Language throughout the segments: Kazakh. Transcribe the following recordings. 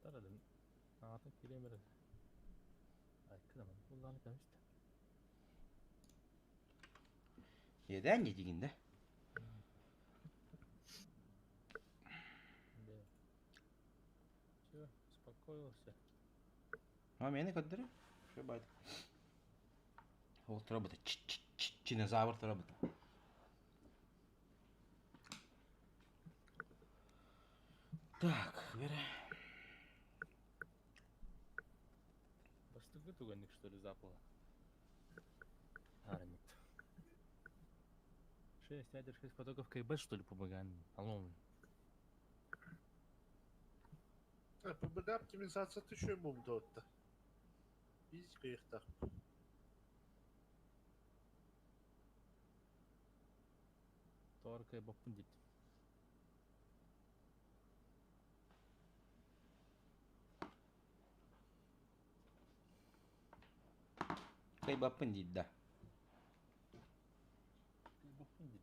Taradım. Ağatın kilometre. Ay kınaman. Kullanı kamıştı. Yeden gecikinde. Да. Все, успокоился. А мені кадри? Що бать? От робота. Чинозавр робота. Так, бере. Бастыгы туганник, что ли, запало? Армит. 6 ядер, 6 потоков КБ, что ли, помогаем? Алло. PBG optimizasyonu şu mumda otta. Biz kıyıkta. Тор КБ пундит. Кай бапын дейді да. КБ пундит.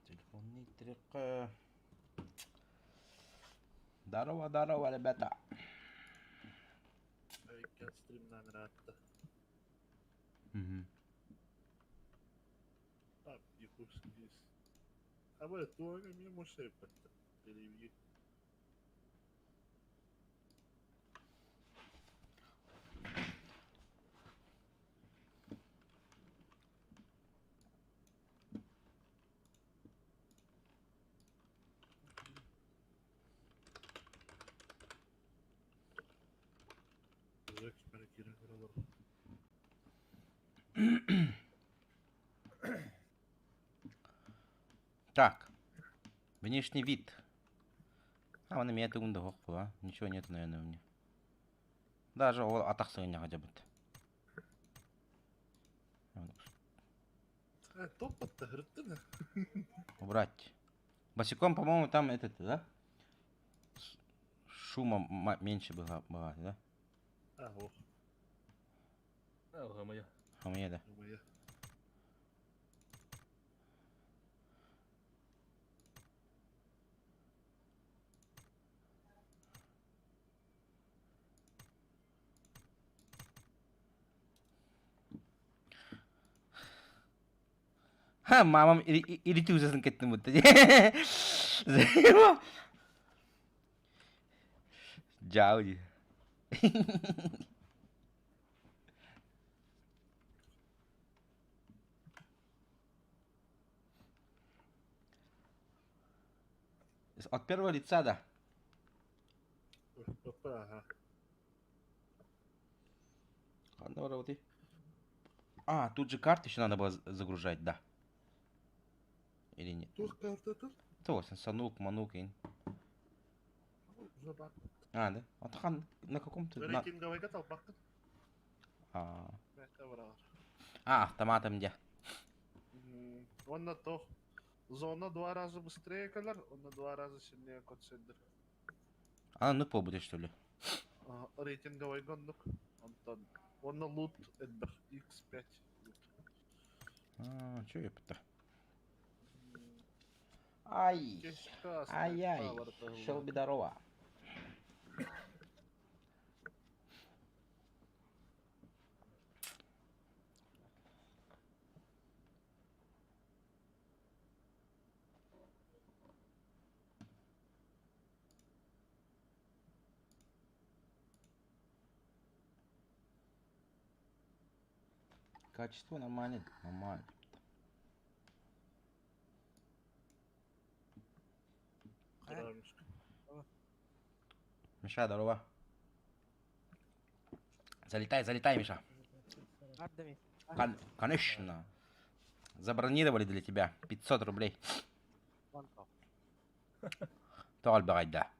Телефонный трек. Здорово, здорово, ребята. Öykən streamdən rahatda. Abi yıkırsınız. Ama evet, bu oyunu можешь yapıttı. Televizyon. Güzel küpere giren karalar. Так. Внешний вид. А, он имеет унда хохпа. Ничего нет, наверное, у меня. Даже атак не хотя бы. Топ attı hırttı ne? Убрать. Босиком, по-моему, там этот, да? Шума меньше было, да? Ha o. Ага, моя. А мне да. Numaya. Ха, мамам или ты уже кетtin mutta. Займа. Джауди. От первого лица, да. Topa ha. Ладно, работай. А, тут же карты еще надо было загружать, да. Или нет? Dur kartadır. Точно, Санук, Манук. Уже bak. А, да? Атхан на каком-то... Öğretim gavayga tal baktın. А, Bekle var. автоматом где? Он на то. Зона 2 раза быстрее колор, он на 2 раза сильнее код-сендер. А, ну побуде, что ли? Рейтинговый гонок. Он на лут Эдбер X5. А, чё я пытаюсь? Ай! Ай-яй! Шелби здорово. Качество нормально, нормально. Миша, здорово. Залетай, залетай, Миша. Конечно. Забронировали для тебя 500 рублей. Тол брать, да.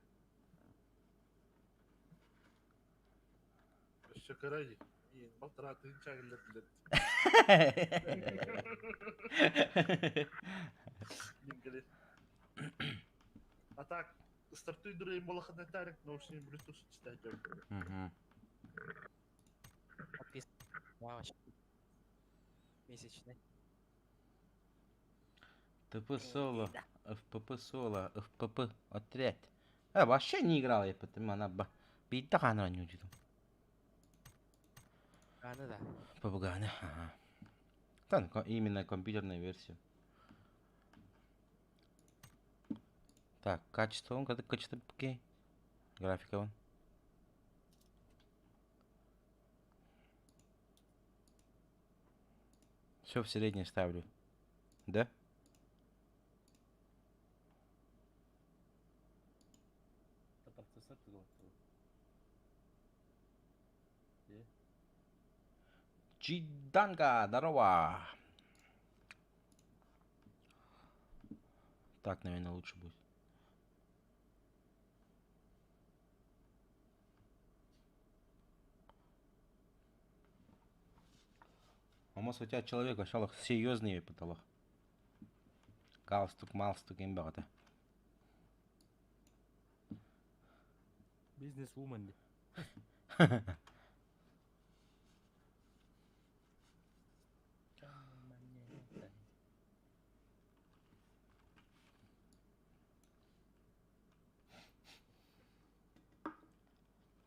Şakarayı. İyi, bak rahatın çağırdılar. Linkleri. А так, стартуй другим балаханетарик, но с ним Bluetooth читать. Угу. Мамач. Месячный. ТП соло, ФПП соло, ФПП отряд. Вообще не играл я, потому она бейта хана не учит. Аны да. Попуганы, ага. Там именно компьютерная версия. Так, качество, он как качество какие? Графика он. Все в среднее ставлю. Да? Это процессор ты говорил. Чиданга, здорово. Так, наверное, лучше будет. А может у тебя человек сначала серьезный потолок. Галстук, малстук, имбата. Бизнес-вумен.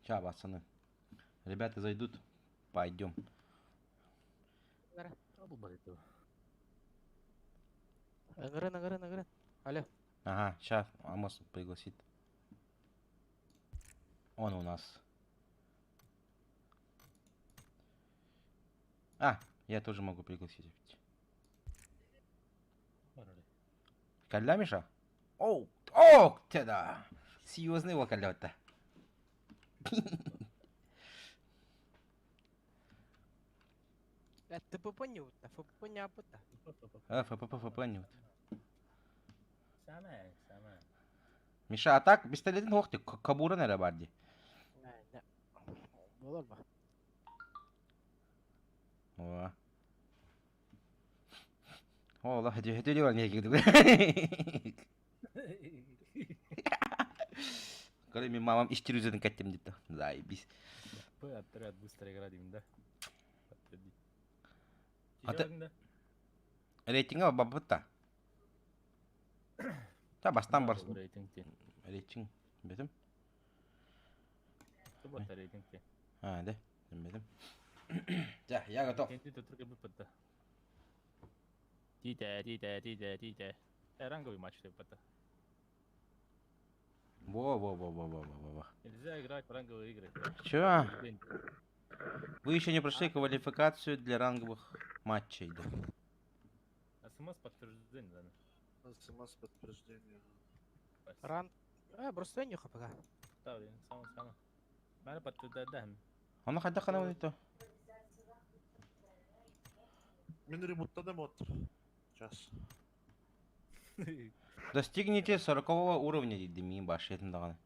Сейчас, пацаны. Ребята зайдут. Пойдем. Обалдеть. Ангрен. Алло. Ага, сейчас Амос пригласит. Он у нас. Я тоже могу пригласить. Калля, Миша? Оу! О, тебя! Серьезный вокалёта. Это попонют, а попоняпута. Понял. Самая. Миша, а так пистолетин хоқты кабура нәре барды. Да. Болар ба. О. Ола, хөтөлі бар не кегді. Когда мне мамам истерюзен каттем дейді. Заебись. Отряд быстро игра деймін да. Аты- Рейтинга бабытта. Та бастан барсын. Рейтингте. Рейтинг. Бетім? Кто рейтингте? Да. Бетім. Да, я готов. Кенти тут только выпадта. Тите. Ранговый матч выпадта. Во. Нельзя играть в ранговые игры. Чё? Вы еще не прошли квалификацию для ранговых матчей, да? СМС подтверждение, да? СМС подтверждение. Ран. Просто не хапага. Ставлю, само. Мене подтверждение. Он хадда хана это. Мен ремонттадым отыр. Сейчас. Достигните 40 уровня, дейді мен башы етіндағаны.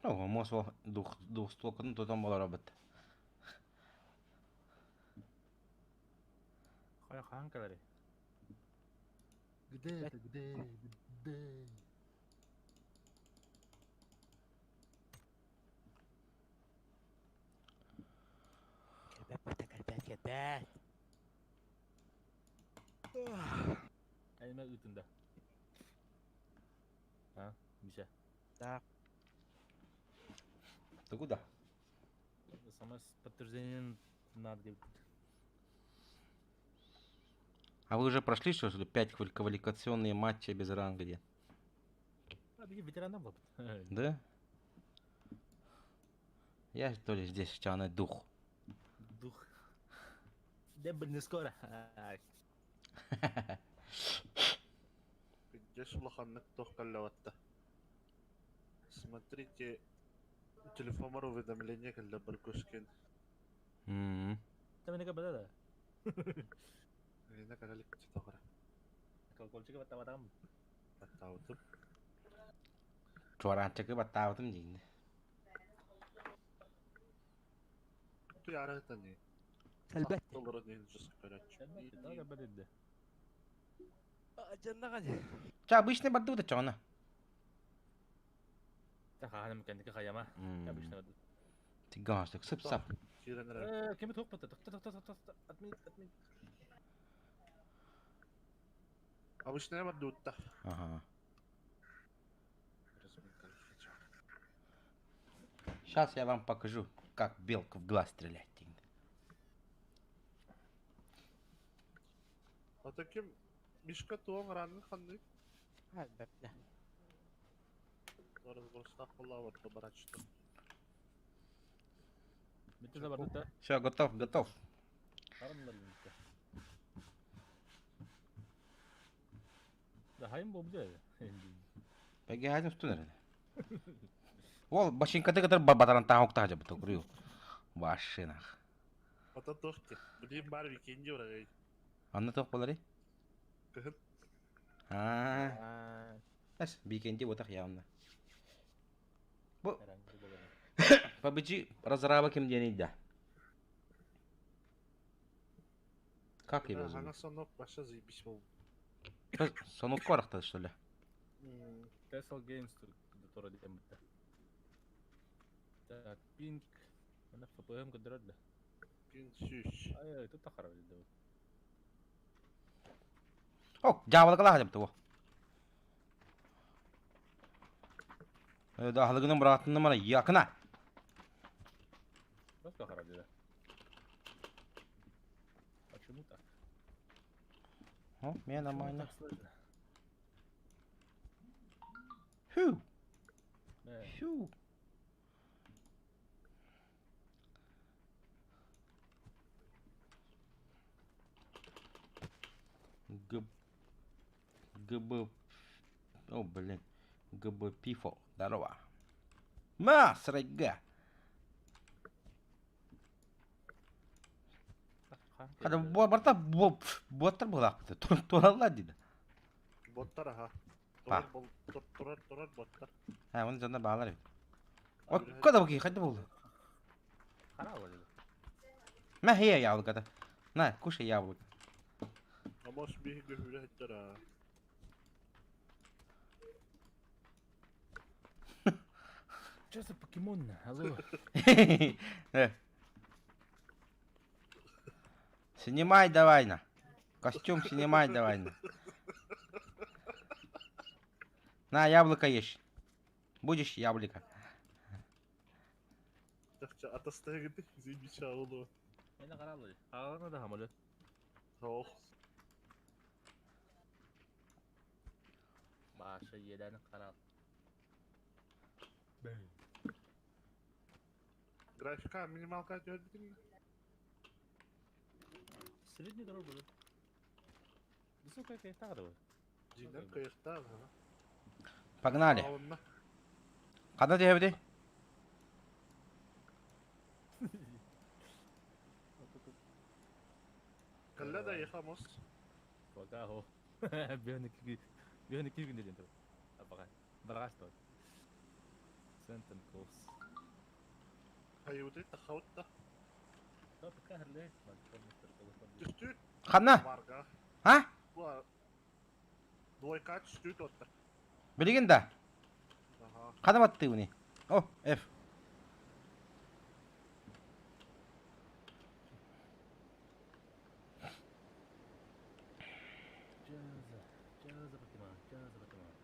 Мос ол двухстволканың тотан болар абыт. Қая қанкалары? Где? Кепет. Әйме үтінде. Миша. Да. Ты куда? СМС подтверждение надо делать. А вы уже прошли, что ли, 5 квалификационные матчи без ранга, где? Беги ветераном был. Да? Я то ли здесь чаны дух. Дух. Дебель не скоро. Где улаханнык тохкаллаватта. Смотрите, телефонар уведомление калла балкушкин. Ты меня когда да? Эйна калалик тохара. Колокольчика баттам. Баттаутып. Чуаранча к баттау тым дейін. Ту ярыгытаны. Әлбәттә. Доллары нейін жүз көрәч. Daha da belirdi. Canına hadi. Ча обычный барды вот чона. Таханым кендики каяма. Обычно вот. Тигастык сып-сап. Киренер. Кем это опыт? Отмин. Обычная бардутта. Ага. Разминка. Сейчас я вам покажу, как белку в глаз стрелять. А таким мишка туан ранны ханны. Әлбәттә. Разборстах была вот барачта. Bitti de bardı da. Все, готов. Karınlar bitti. Da hayım bu bir Peki hadi üstüne. Ол башинкада kadar батаран тахук тахажа буту курю. Башина. Ата тохти. Блин бар викенди орагай. Анна тох болары? Кыхын. А, эс бикенди вот так явно. herhangi bir böyle. PUBG разраба кем денег да. Как его Ана зовут? сонок баша заебись бол. Сонук корахта что ли? Tesla Games тоже дем bitti. Так, Pink. Ana FPM kadar Пин сюш. Ay, itu tak harap itu. О, жабал кала хажа буту. Да халыгының братының мана якына. Просто harap itu. Почему так? О, мне нормально. Так сложно. Фу. Да. Фу. ГБ... О, блин. ГБ Пифо. Здорово. Срайга. Kada barta botar bolak. Turallar dedi. Боттар аха. Ба. Турар боттар. Ha, onu canına bağlar. O kadar bakayım, hadi bul. Harap itu. Ma hiya yavru kada. Na, kuşa yavru. Амош бих гүрэ хэттара. Что за покемон? Алло. Снимай давай на. Костюм снимай давай на. На, яблоко ешь. Будешь яблоко. Такча атастагыды зибича олу. Ini karal aja. Karal da hamalı. Ох. Başa yeden karal. Графика минималка gördün mü? Средний дорога будет. Высокая какая-то. Cidden kayıkta ha. Погнали. Ağınla. Kada devdi. Kalla da yıkamos. Пока ho. Бионик кивин деден. Апага. Бараш то. Сентен кос. Hayıvdı takavutta. Да пока херле. Düştü. Хана. Varga. Ha? Bu Двойка düştü totta. Bilgin de. Aha. Kada battı bunu. Oh, F. Чаза покемон. Чаза покемон.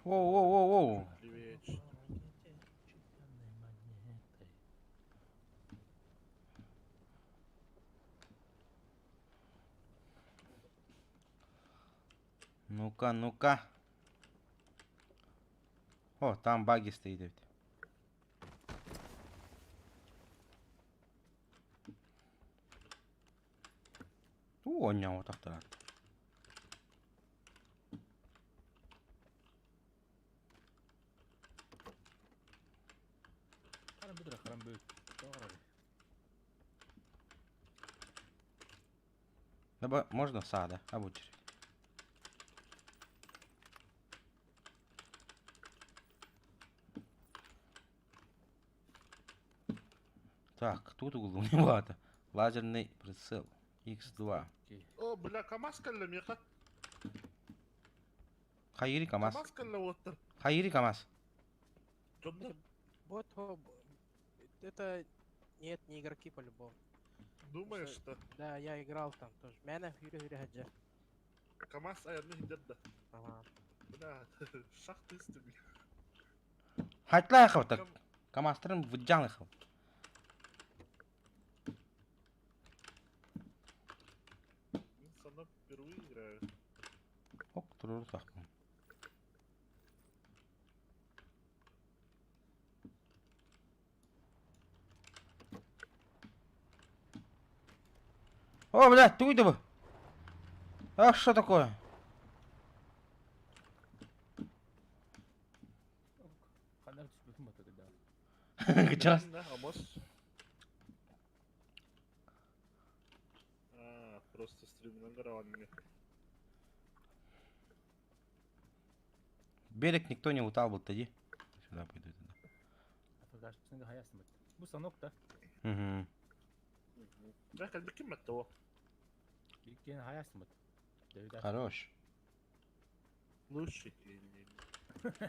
Воу. Привет. Ну-ка. О, там баги стоит. О, не, вот так. Харам бедра, харам бөт. Doğru. Можно сада, обучить. Так, тут угол небагато. Лазерный прицел. X2. Окей. О, бля, КамАЗ кәллем яқа. Хайри КамАЗ. КамАЗ кәлле отыр. Хайри КамАЗ. Жонда, Вот, это... Нет, не игроки по-любому. думаешь, что Да, я играл там тоже. Меня Юрий Хаджа. КамАЗ аянны хидерді. Ага. Бля, шақты істемей. Хайтлай хавтак. КамАЗтарын выджан хав. Мен сана впервые играю. Ок, турur так. О, блядь, ты уйди бы. Ах, что такое? Қандай түспейтін болса да. Сейчас. Да, Амос. Просто стримнен қараған мне. Берег никто не лутал, вот иди. Сюда пойду тогда. Африкашысың хаясын бит. Бұл станок та. Угу. Да, кәлбі кем мәтті о? Екені хаясын бит. Дэвид Хорош. Лучший.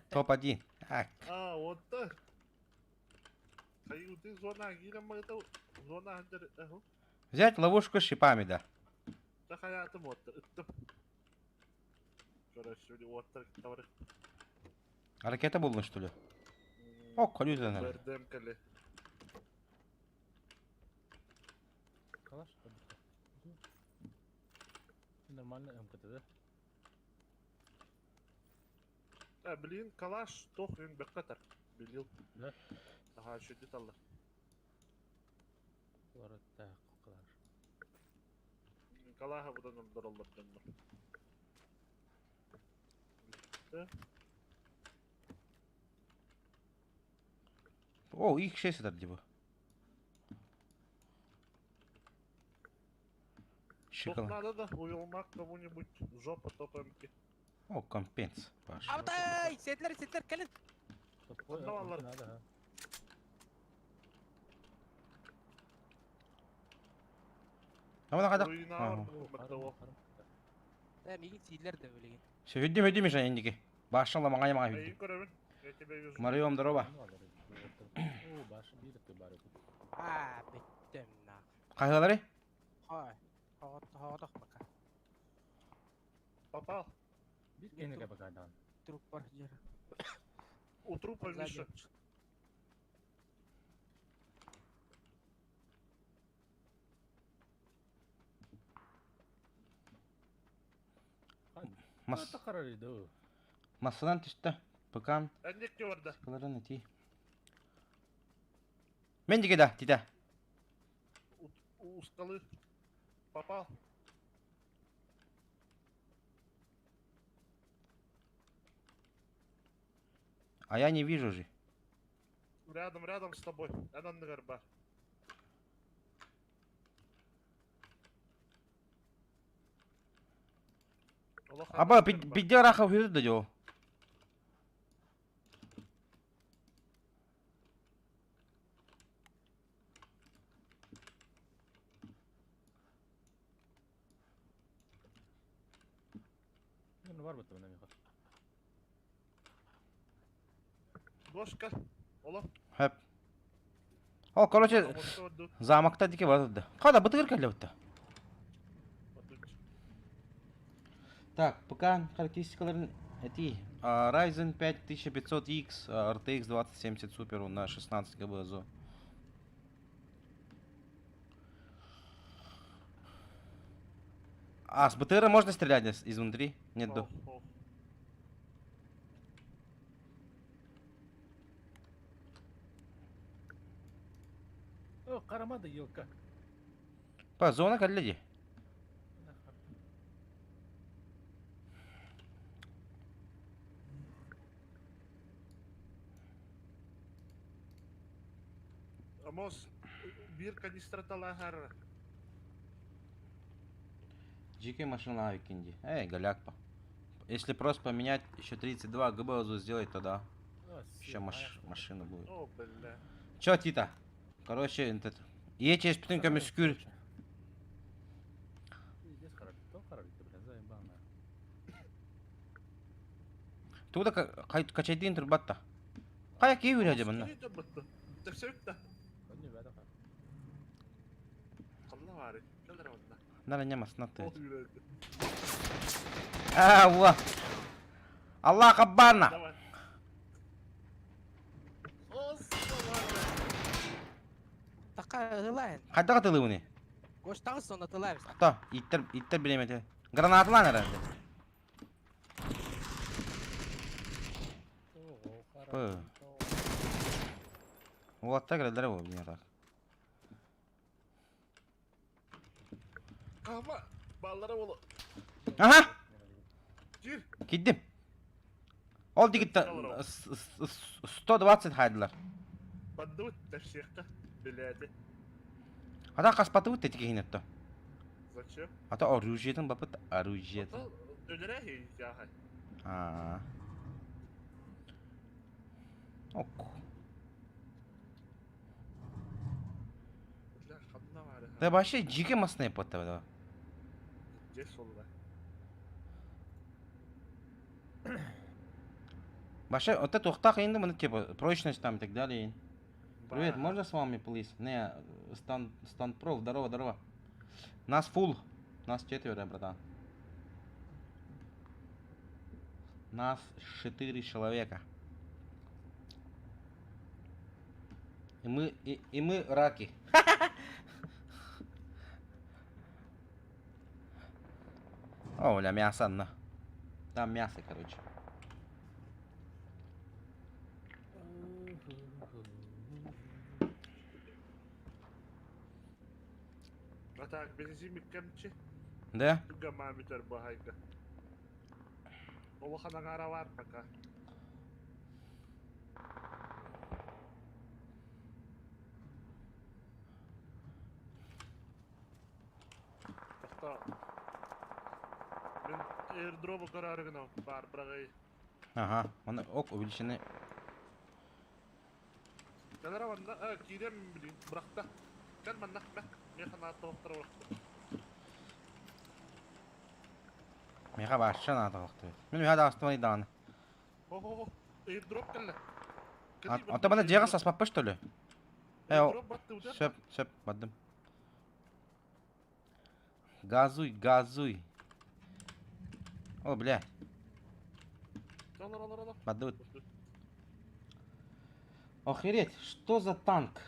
Топ-1. Так. Отты. Каюты зона гирем это зона хандер. Взять ловушку с шипами, да. Да хаятым отты. Иттім. Короче, отты товары. А ракета была, что ли? О, колюза, наверное. Бердем кәлі. Калаш. Нормально МКТ, да? Блин, калаш тохрен бәккатар. Білил. Да? Ага, еще деталлар. Олар так калаш. Калаха бұдан ұрдыралар дәнмір. О, их 6 это типа. Топ надо да, уйылмақ кому-нибудь жопа топамки. О, компенс. Паш. Абдай! Сетлер, келin! Топой, Андаvallar. надо, ha. Ama kadar. Oyuna Ага. var О, мықты о. Да, миги сийлер де өлеген. Все, видим, видим, Миша, индики. Башала, маңай, маңай, Әйін видим. көремін. Я тебя вижу. Мариом, здорово. О, башы билікті бары бұл. Биттем нах. Қайғалары? Хай. Хавадақ бака. Попал. Bir кенеге бакайдан. Труп бар жер. У трупа Сзади. Миша. Мас... Мас қарар еді. Масадан түсті. Пыкан. Әндек не барда? Скаларын әти. Мен деге да, дейді. У скалы. Попал. А я не вижу же. Рядом с тобой. Әнан нығыр бар. Аба, бидде раха хүйді да jo. Мен бар бұтты мұна меха. Дош кәл. Ола. Хөп. О, короче, замақта деке бар да. Қада, бұтығыр кәлі бұтты. Так, пока характеристикаларын эти. Ryzen 5 1500X, RTX 2070 Super на 16 ГБ ЗО. А, с БТР можно стрелять изнутри? Нет, да. О, қарамады елка. Па, зона кәлі. Амос, bir канистра талахар. GK машина викинди. Эй, галякпа. Если просто поменять еще 32 ГБ сделать, тогда еще машина будет. О, бля. Чё, Тита? Короче, этот... Ечес бүтін көміскүр. Здесь қаралды, блин, зайым бағына. Туда качайдың тұр батта. Қая кей өрі әже бұнда? Тепсевикта. Önce bir adam. Kalla var. Kaldır onda. Нара няма снатты. Oh yürüdü. Allah. Allah каббарна. Давай. Осалар. Тақа ылайын. Қайда қатылы бұны? Кош тағы сонда тылайбыз. Та, иттер білеметі. Гранатылан әрәді. Пы. Олатта кірелдері бұл, не так. Kama. Ballara bolu. Aha! Gir. Gittim. Ол дегітті 120 хайдылар. Поддут тепсевикта. Биледи. Ата қаспаты өтті теке хинетті. Зачем? Ата оружиетін бапыт, оружиетін. Ото önere hey yahay. Aa. Ok. Lan kanına var. Та вообще жеке масына yapıttı bu da. Gel solda. Вообще, вот это ухта хрень, ну, типа, прочность там и так далее. Привет, можно с вами, please? Не, Stand Pro, здорово, здорово. Нас full. Нас 4, братан. Нас 4 человека. И мы раки. О, бля, мясо, на. Там мясо, короче. Atak benzin bitkemçi. Да? Juga mamiter bahayga. Ola kana ngara var paka. Hatta ben airdrop'u kararına var bırakayım. Ага, он ок увеличены. Kadar var da ha kirem bileyim bırak da. Gel bana bak. Ne kana tohtar var. Мега башчан ата вакыты. Мен мега астымай дан. О, airdrop geldi. Ата бана жега саспаппы что ли? Airdrop battı uda. Söp бадым. Газуй, газуй. О, бля, Al. бадут. Охереть, что за танк?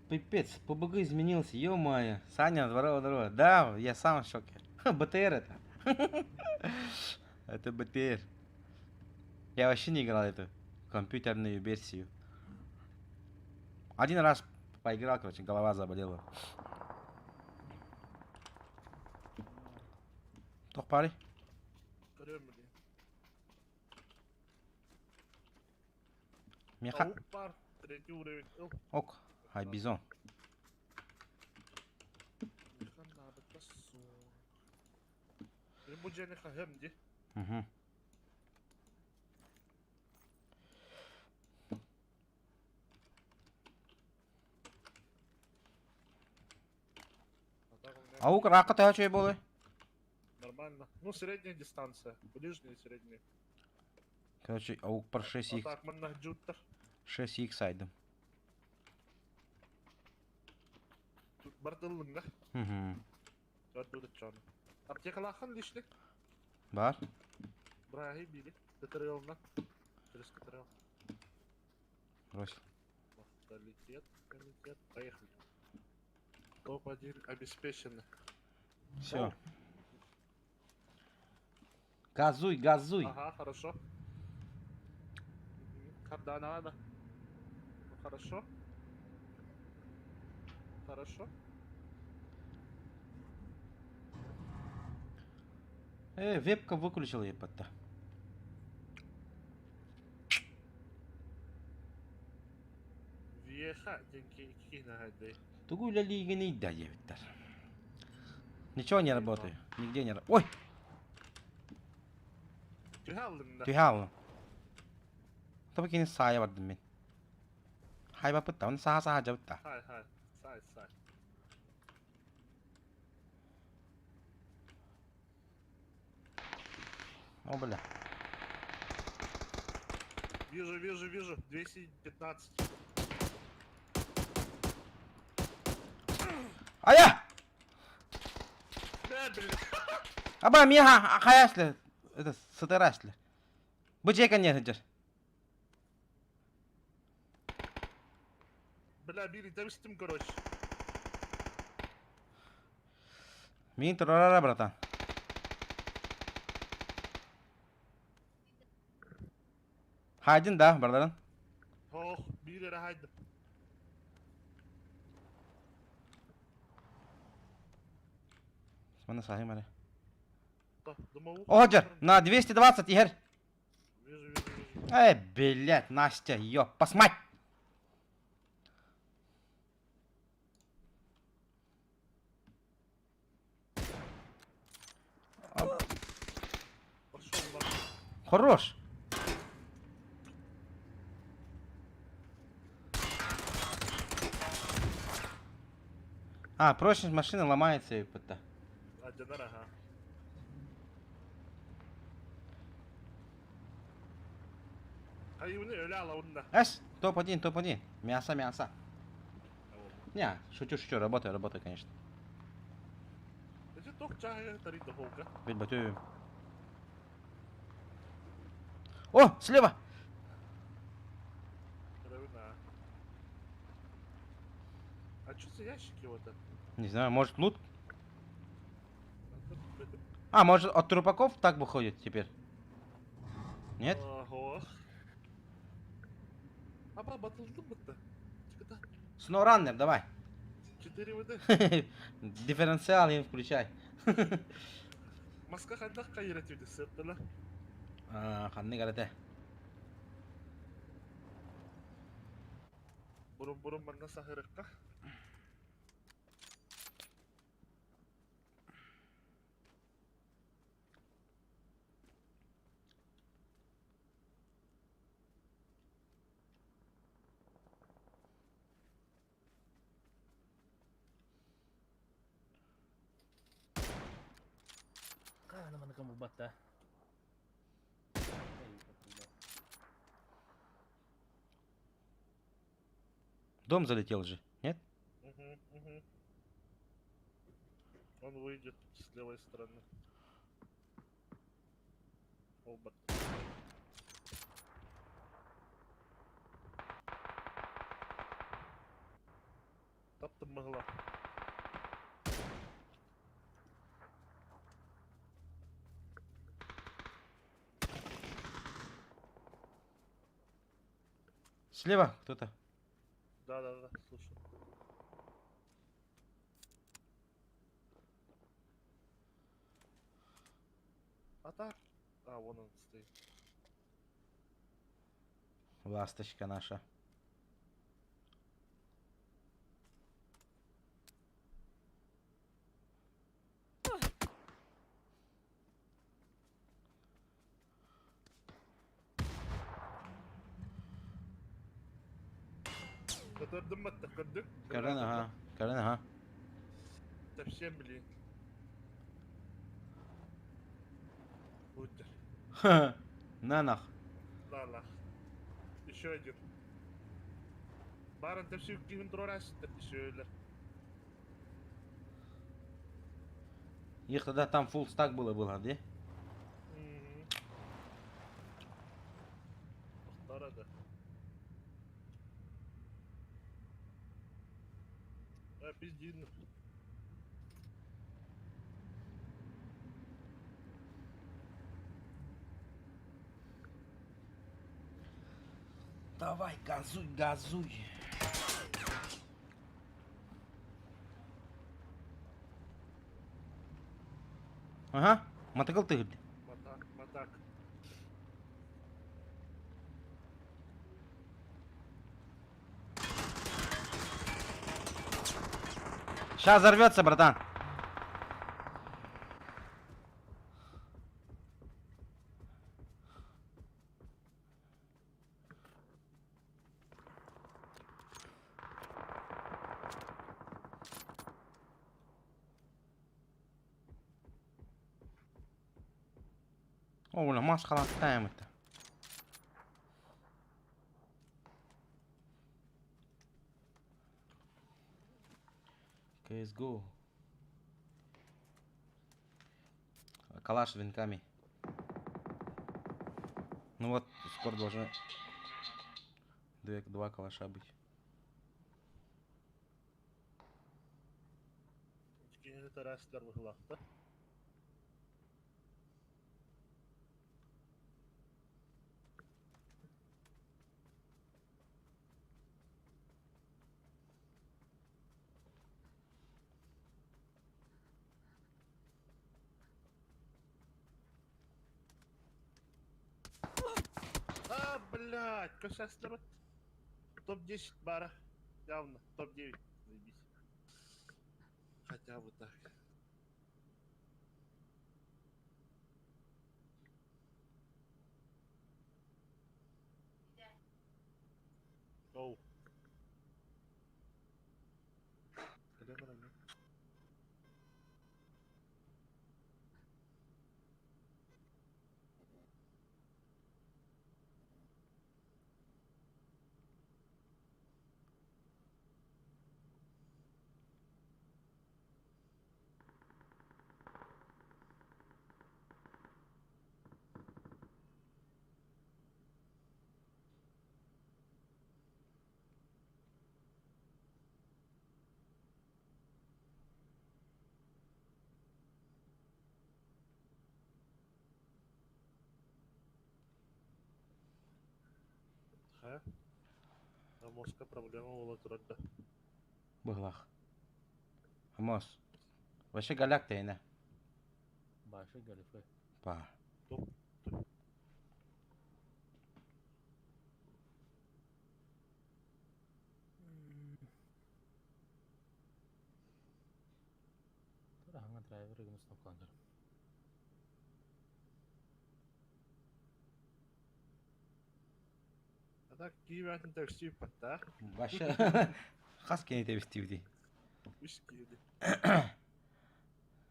Пипец, ПБГ изменился, ё-моё. Саня, здорово, здорово. Да, я сам в шоке. БТР это. Это БТР. Я вообще не играл эту компьютерную версию. Один раз поиграл, короче, голова заболела. Тох пари? Görüyorum bileyim. Меха. Tavuk var. Birinci uğrayın. Ок. Хай бизон. Mekan nabıtta su. Bu cenika hem di. Угу. Аук рака та че было? Нормально. Ну, средняя дистанция. Ближняя и средняя. Короче, аук про 6х. Так, мы на джуттер. 6х сайдым. Тут бардылың да. Угу. Gördü çanı. Aptekalakın dişli. Бар? Brahi biri. Катериолна. Через катериол. Брось. Комитет. Поехали. Топ-1 обеспечено. Все. Газуй, газуй. Ага, хорошо. Когда надо. Ну, хорошо. Хорошо. Вебка выключила епата. Веха, деньги какие нагады. Тугуля лиги не да, ебитар. Ничего не работает. Нигде не работает. Ой! Тюхалым да. Тюхал. Tabii ki sahaya vardım ben. Hay bapıtta, onu sağa jabıtta. Hay hay. Сай. О, бля. Вижу. 215. Ая! Блин. Аба, миха, ахаясли. Это, сатарасли. Бычека не гыджер. Бля, Билли, демстим, короче. Мин турара, братан. Хайдин, да, братан? Ох, Билли, рахайда. Смотри, сахи, мари. Думал, Оджер, на 220, Игорь. Вижу. Эй, блядь, Настя, ёпас мать! Пошел нахуй. Хорош. А, прочность машины ломается и ПТ. Один ага. Hayır öyle ala onunla. Эс, топ-1. Мясо. Не, шучу, работаю, конечно. Эти ток чая тарит до холка. Ведь батю. О, слева! Кровина. А что за ящики вот это? Не знаю, может лут? А, может от трупаков так выходит теперь? Нет? Ого. Аба батылды мықты. Чеката. Сноураннер, давай. 4 ВД. Дифференциал им включай. Маска хандах кайрат үйді септілі. Ханны гарате. Бурун манна сахырыққа. Kaya naman nagkamubata. Дом залетел же, нет? Угу. Он выйдет с левой стороны. Обод. Таптым мыгла. Слева кто-то. Да, слушай. А так? А, вон он стоит. Ласточка наша. Götürdüm mü tıkırdık? Karın aha. Совсем, блин. Утер. На нах. Ла. Еще один. Барын тепси үккенін тұрарас шöyle. Их тогда там full стак было, да? Muhtar пиздин. Давай, газуй. Ага, мотокол ты. Матак. Сейчас взорвется, братан. О, бля, маскалан ставим это. CSGO. Калаш с винками. Ну вот, скоро должно два калаша быть. Кенеде тарастар быхлахта. А, блядь, косястер. Топ-10 бара. Явно. Топ-9. Заебись. Хотя бы так. Оу. Где бараны? Ха? А мозга проблема была турда. Быглах. Амос. Вообще голяк ты, не? Başı galife. Па. Топ. Тора ханга драйвер гыныс топландар. А так киевятын такси патта. Вообще. Хас кенете вестивди. Үш киевди.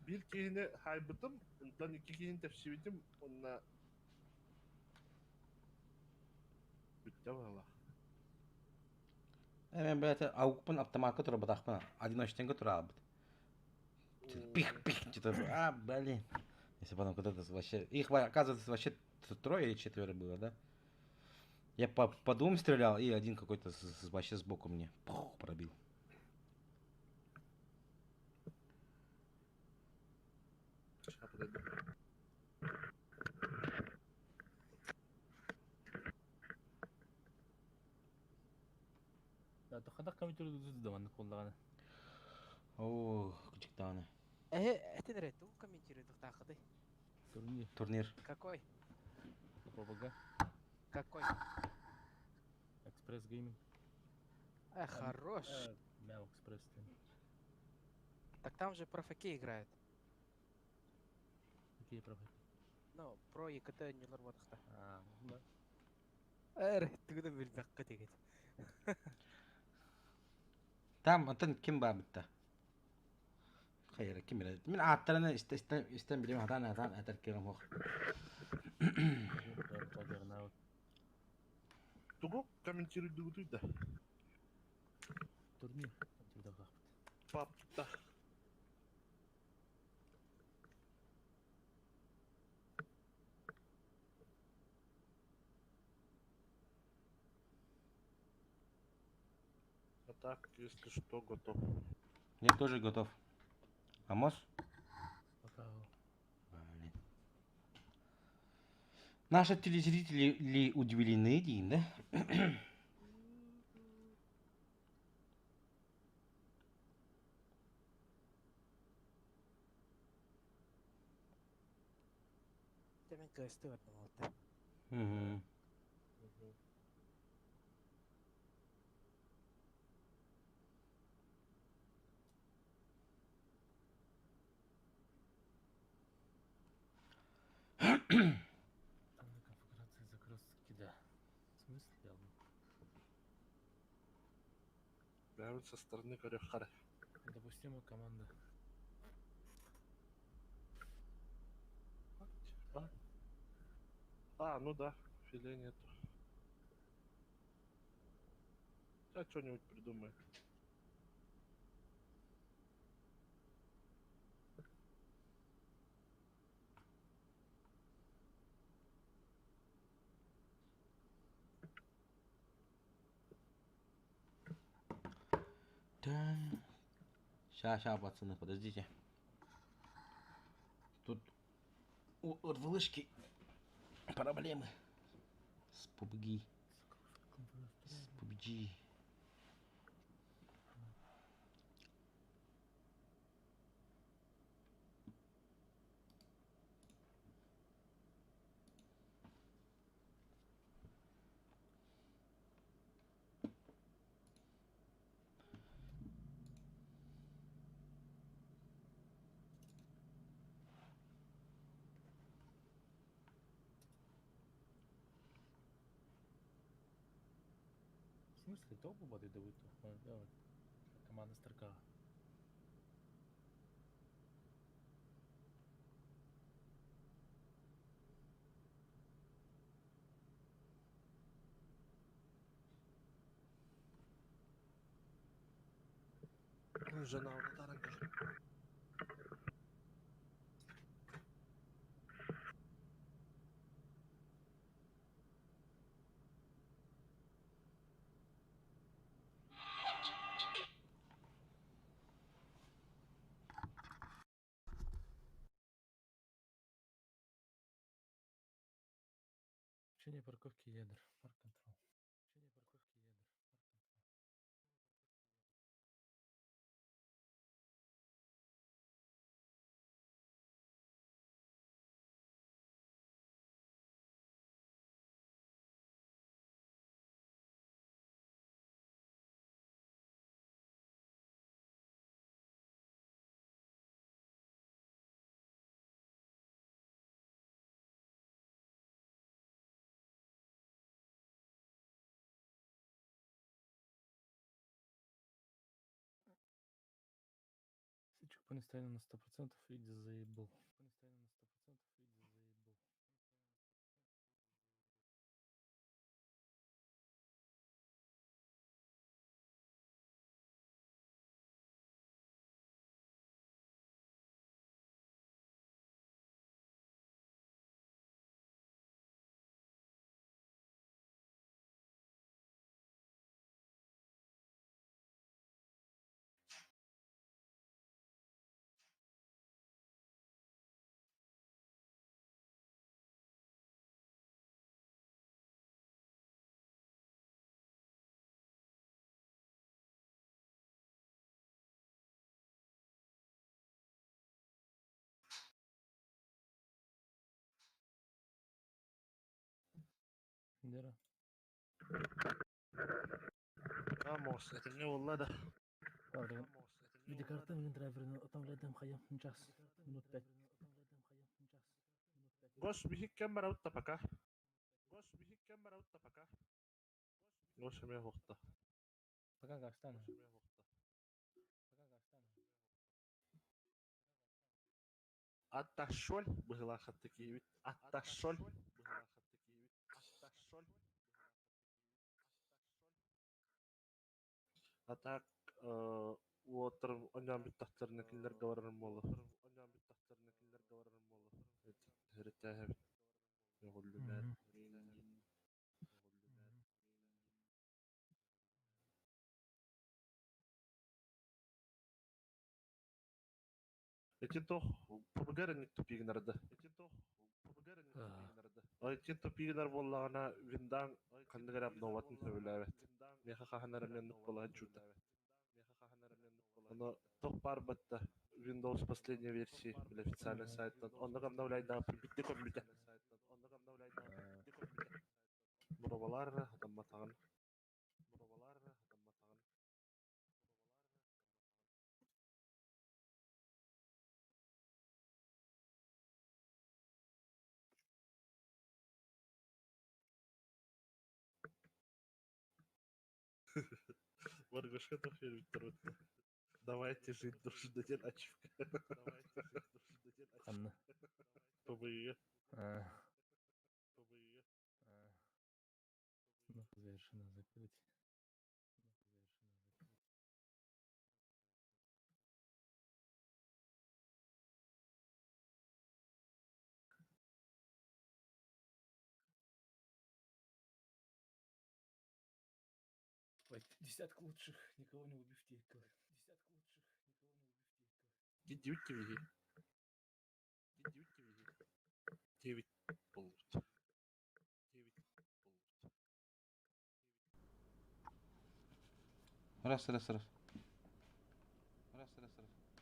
Bir kihine haybatım, ondan iki kihin tefsividim, onunla bitti valla. Мен, блядь, аукпын автоматка тура батахпын. Одиночный тура абыт. Пих-пих. Что-то. А, блин. Если потом кто-то вообще... Их, оказывается, вообще трое или четверо было, да? Я по двум стрелял, и один какой-то вообще сбоку мне пробил. Ya da kadar kamitör düzdü zaman kullanı. О, küçük tane. Это нравится, комментирует так ходы. Турнир. Какой? ППГ. Какой? Экспресс гейминг. Хорош. Мяу экспресс. Так там же про факи играют. Какие проблемы? Ну, про ЕКТ не лорватахта. А, да. Ты куда бельбекка тегет? Там, антон kim бар бітті? Hayır, kim bilir? Мен аттарını istem bileyim, hatan atar kerem hoq. Тугу комментирует дугу да. Турнир. Папта. А так, если что, готов. Я тоже готов. Амос? Блин. Наши телезрители ли удивлены, Дин, да? Темен кайсты var normalde. Угу. Конфигурация загрузки, да. В смысле, я Прямо со стороны Корехара. допустимая команда. А, ну да, филе нету. Сейчас что-нибудь придумаем. Да. Ща, пацаны, подождите. Тут от вылышки проблемы с PUBG. С PUBG. В смысле, толпу воды дают? Команда Старка. Жена аватара. Включение парковки ядер. Парк контрол. Включение парковки ядер. Сычек понестоянно на 100% Идя заебал. Понестоянно на 100% Идя заебал. Дера. Vamos, это не улада. Правда, видеокарта мен драйверini отамлайдам хаям час. Минут 5. Гос, бихик камера утта пока. Гос, бихик камера утта пока. Гос, я хухта. Пока гаштана. Аташоль, была хаттаки. Аташоль. Аташоль. А так, уотыр оням биттахтарына киллер гаварар молу. Херитәһә йогуллумәт. Эти то побгарник тупигнарда. Эти тупигнар боллагана виндан кандыгар абноватын сөбүләбет. Меха хаханар мен нуккала джута. Оно тох барбатта Windows последней версии для официальный сайт. Он обновляет на прибитный компьютер. Буровалар, там матаган. Варгашка то фильтр. Давайте жить души до терачевка. Ханны. ПВЕ. завершено закрыть. Ой, десятка лучших, никого не убивте. Десятка лучших, никого не убивте. Гидюки види. Гидюки види. 9 получится. 9 получится. Раз.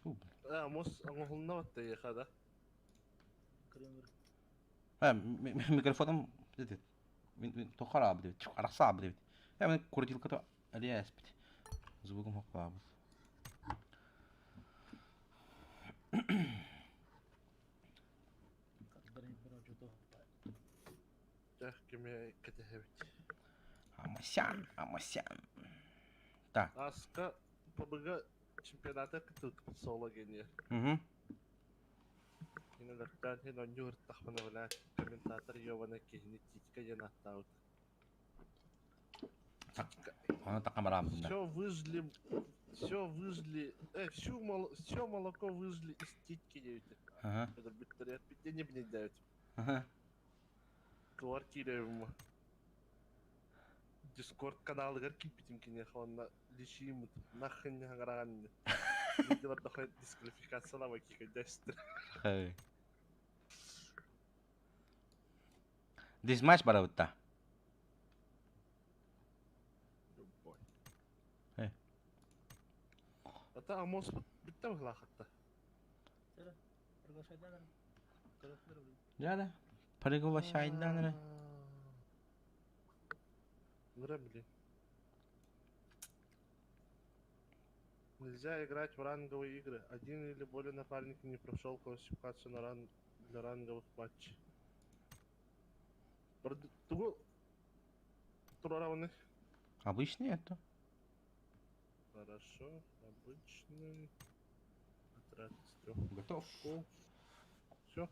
Фу, блин. Мос аңғылнават та еқа да. Микрофоном dedi. Тохар abi dedi. Çok arası abi dedi. Hemen kurudilka to aliya espit. Звуком хапабыз. Жақ кеме кетехебет. Амасян. Так. Аска побыга чемпионата кытылк соло гене. Угу. Инелерттан хен оннюр тахмана вала комментатор Йована кехини титка янаттаут. Onu takamaram bunda. Все выжили, все молоко выжили из титки деюті. Ага. Это биттері отпитте не бнедяют. Ага. Квартира Дискорд каналыгар кипитимкине хонна лишимут нахын хангараган. Видеолар дохой дисквалификациялама кикадястыр. Хай. Дисматч бара утта. Любой. Хай. Ата амос биттем хлахатта. Приглашай Дана. Да. Приглашай Дана. Грабли. Нельзя играть в ранговые игры. Один или более напарник не прошел классификацию для ранговых матчей. Тугу тураваны. Обычный это. Хорошо, обычный. Отряд из 3. Готов. Все.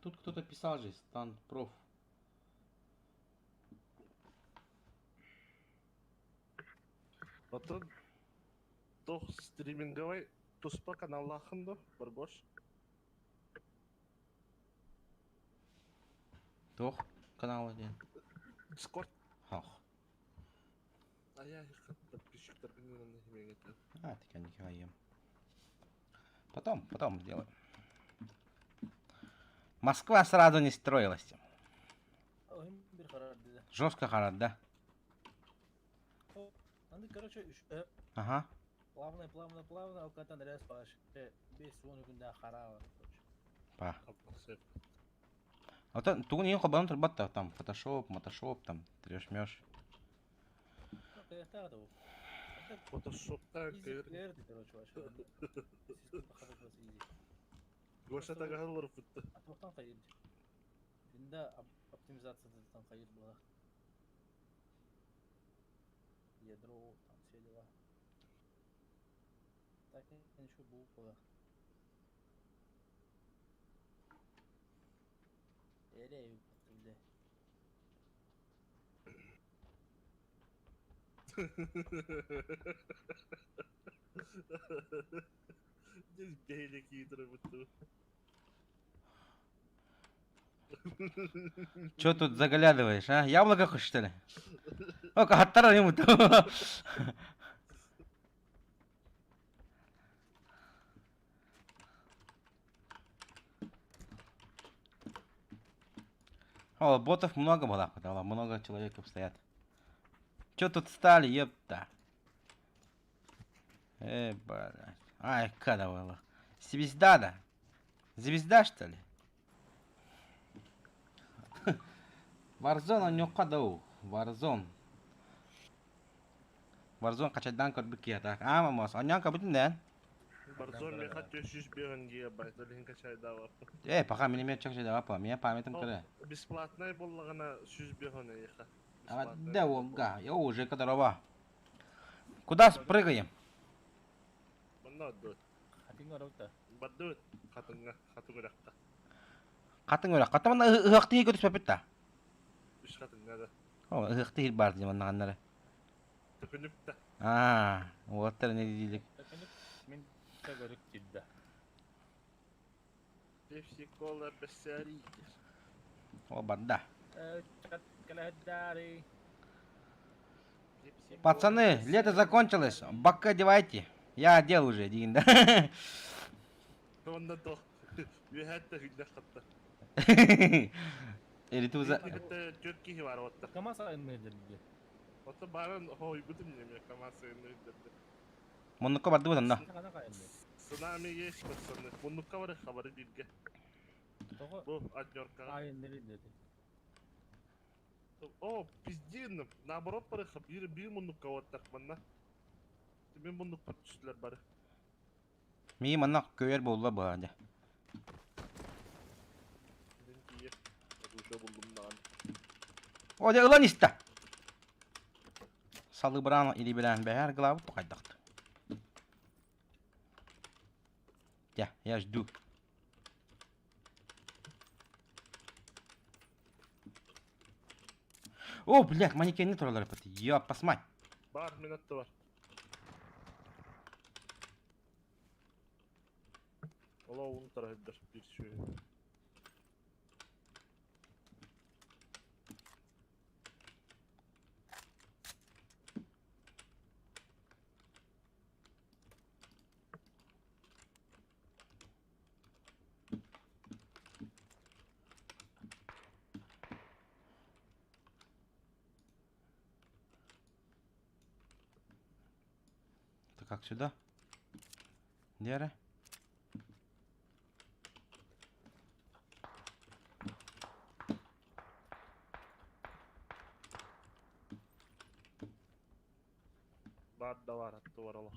Тут кто-то писал же, Stand Prof. Ото тох стриминговый туспа каналлахында баргош. Тох канал один. Дискорд. Хах. А я их подписчик торгнул на химиге. А, так я не ем. Потом сделаем. Москва сразу не строилась. Жестко харат, да? Короче, Ага. плавно, алкатан ряс паш. Без сону күндә харава. Па. Вот тугун ең кабан турбатта там фотошоп, мотошоп там трешь-мёшь. Фотошопта Гоша тагалар футта. Атмактан кайыр. Инде оптимизациядан кайыр була. Ядро, там все дела. Так, ничего был пока. Эрею подтылды. Здесь бейли китры буту. Чё тут заглядываешь, а? Яблоко хочешь, что ли? О, кахаттара ему. О, ботов много было, много человеков стоят. Чё тут стали, ёпта? Блядь. Ай, когда было? Звезда, да? Звезда, что ли? Warzone oynuyorqa da Warzone. Warzone kaçadan korbik ya tak. Ama mos onyan kabutun den. Warzone меха 500 гигабайт линк качай давап. Пока минимет çok şey давап. Меня памятым кыра. Бесплатный боллагана 100 бегана еха. А да волга, я уже кадарова. Куда спрыгаем? Мана да. Хатинга рокта. Badut. Katınga dakta. Katın öyle. Katın bana ıhık değil götürüp da. Üç katınga da. O ıhık değil var diyeceğim ondan kanları. Tüpünüp de. Aa, o atları ne diyecek? Takınıp min tagaryk cidda. Pepsi Cola besaridir. O banda. Чат каладари. Pepsi Пацаны, Cola лето besaridir. закончилось. Бака одевайте. Я одел уже, дин, да? Ondan da. Bir hatta hülle katta. Ритуза. Bir hatta Türkiye var otta. Kama sayılmayabilir. Otta baran hoy budun yeme kamasa hülle. Монуко барды бұдан, да? Ne kadar kayındı? Tsunami geç baksana. Bunlukka var haberi bilge. Toku Bu Аднёрка. kayındı dedi. О, пиздин. Наоборот бары bir bunlukka ottак bana. Мен bunlukka düştüler bari. Ми мана көйер болла бады. Benimki ye. Уже buldum lan. О, де ылан иста. Салы бұран или білән бәр главы тоқайдақты. Я жду. О, блядь, манекенni тұралар пәті. Ёп, посмай. Бар, minette var. Ola onu tarafıdır bir şey. Это как сюда? Дера? Bar da var hatta var Allah.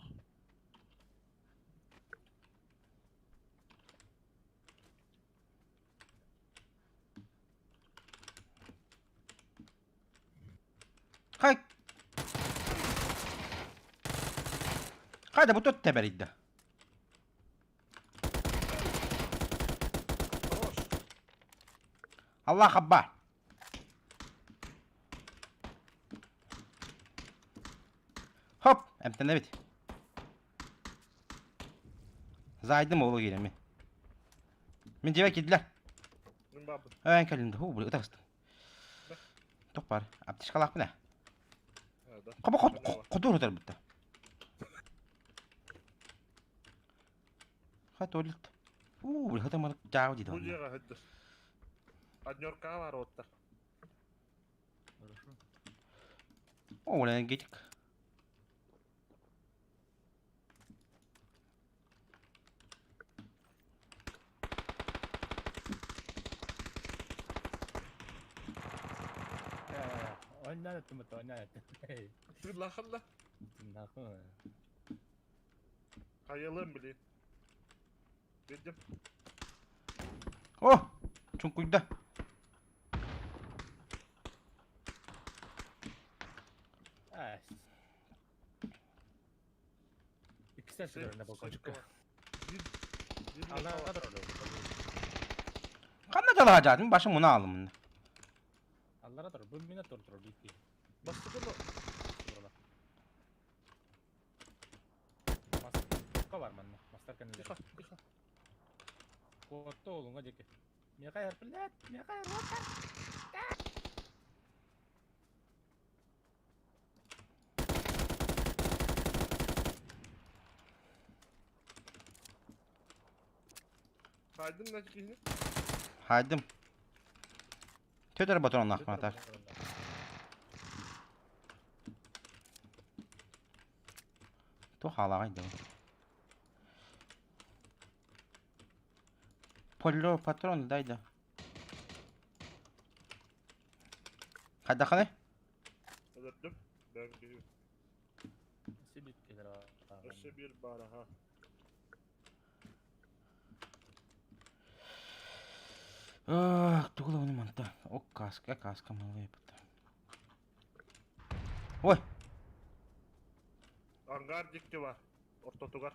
Хай! Хайда bu tot teberiydi. Хорош. Allah habba. Hop, emtende bit. Zaydım oğlu gelin mi? Min cevap kediler. Min babı. Ön kalimde hu buraya ıtakıstı. Tok bari. Abdiş kalak mı ne? Ha da. Kaba kudur otar bitti. Hay tuvalet. Buraya hata malık jauh di Bu dalam. yere hıdır. Аднёрка var otta. Хорошо. Oh, udah gecik. Oynadı mı oynadı. Hey. Hılla hılla. Nakı. Kayalım bile. Dedim. Oh, cungkuyda. Ay. İkisi şurada bak çocuk. Bir Allah Allah kadar oldu. Kanna çalacağım, başım bunu aldım bunu. Allah kadar. Bu minnet dur bir. Bastı bunu. Burada. Master var mı? Master kan. Yıka yıka. Foto olun aja ke. Mia kayak pelat, mia kayak rotan. Kaydın ne çıkıyor? Haydim. Töder baton Allah atar. Tu halagaydı. Pollo patron daydı. Hadi bakalım. Öldüm. Ben geliyorum. Sibit kelir ha. Aşağı bir bara ha. Tuh ini mantap. Oh, kaska malah ya. Woi, Angar dikti var. Orta tugar.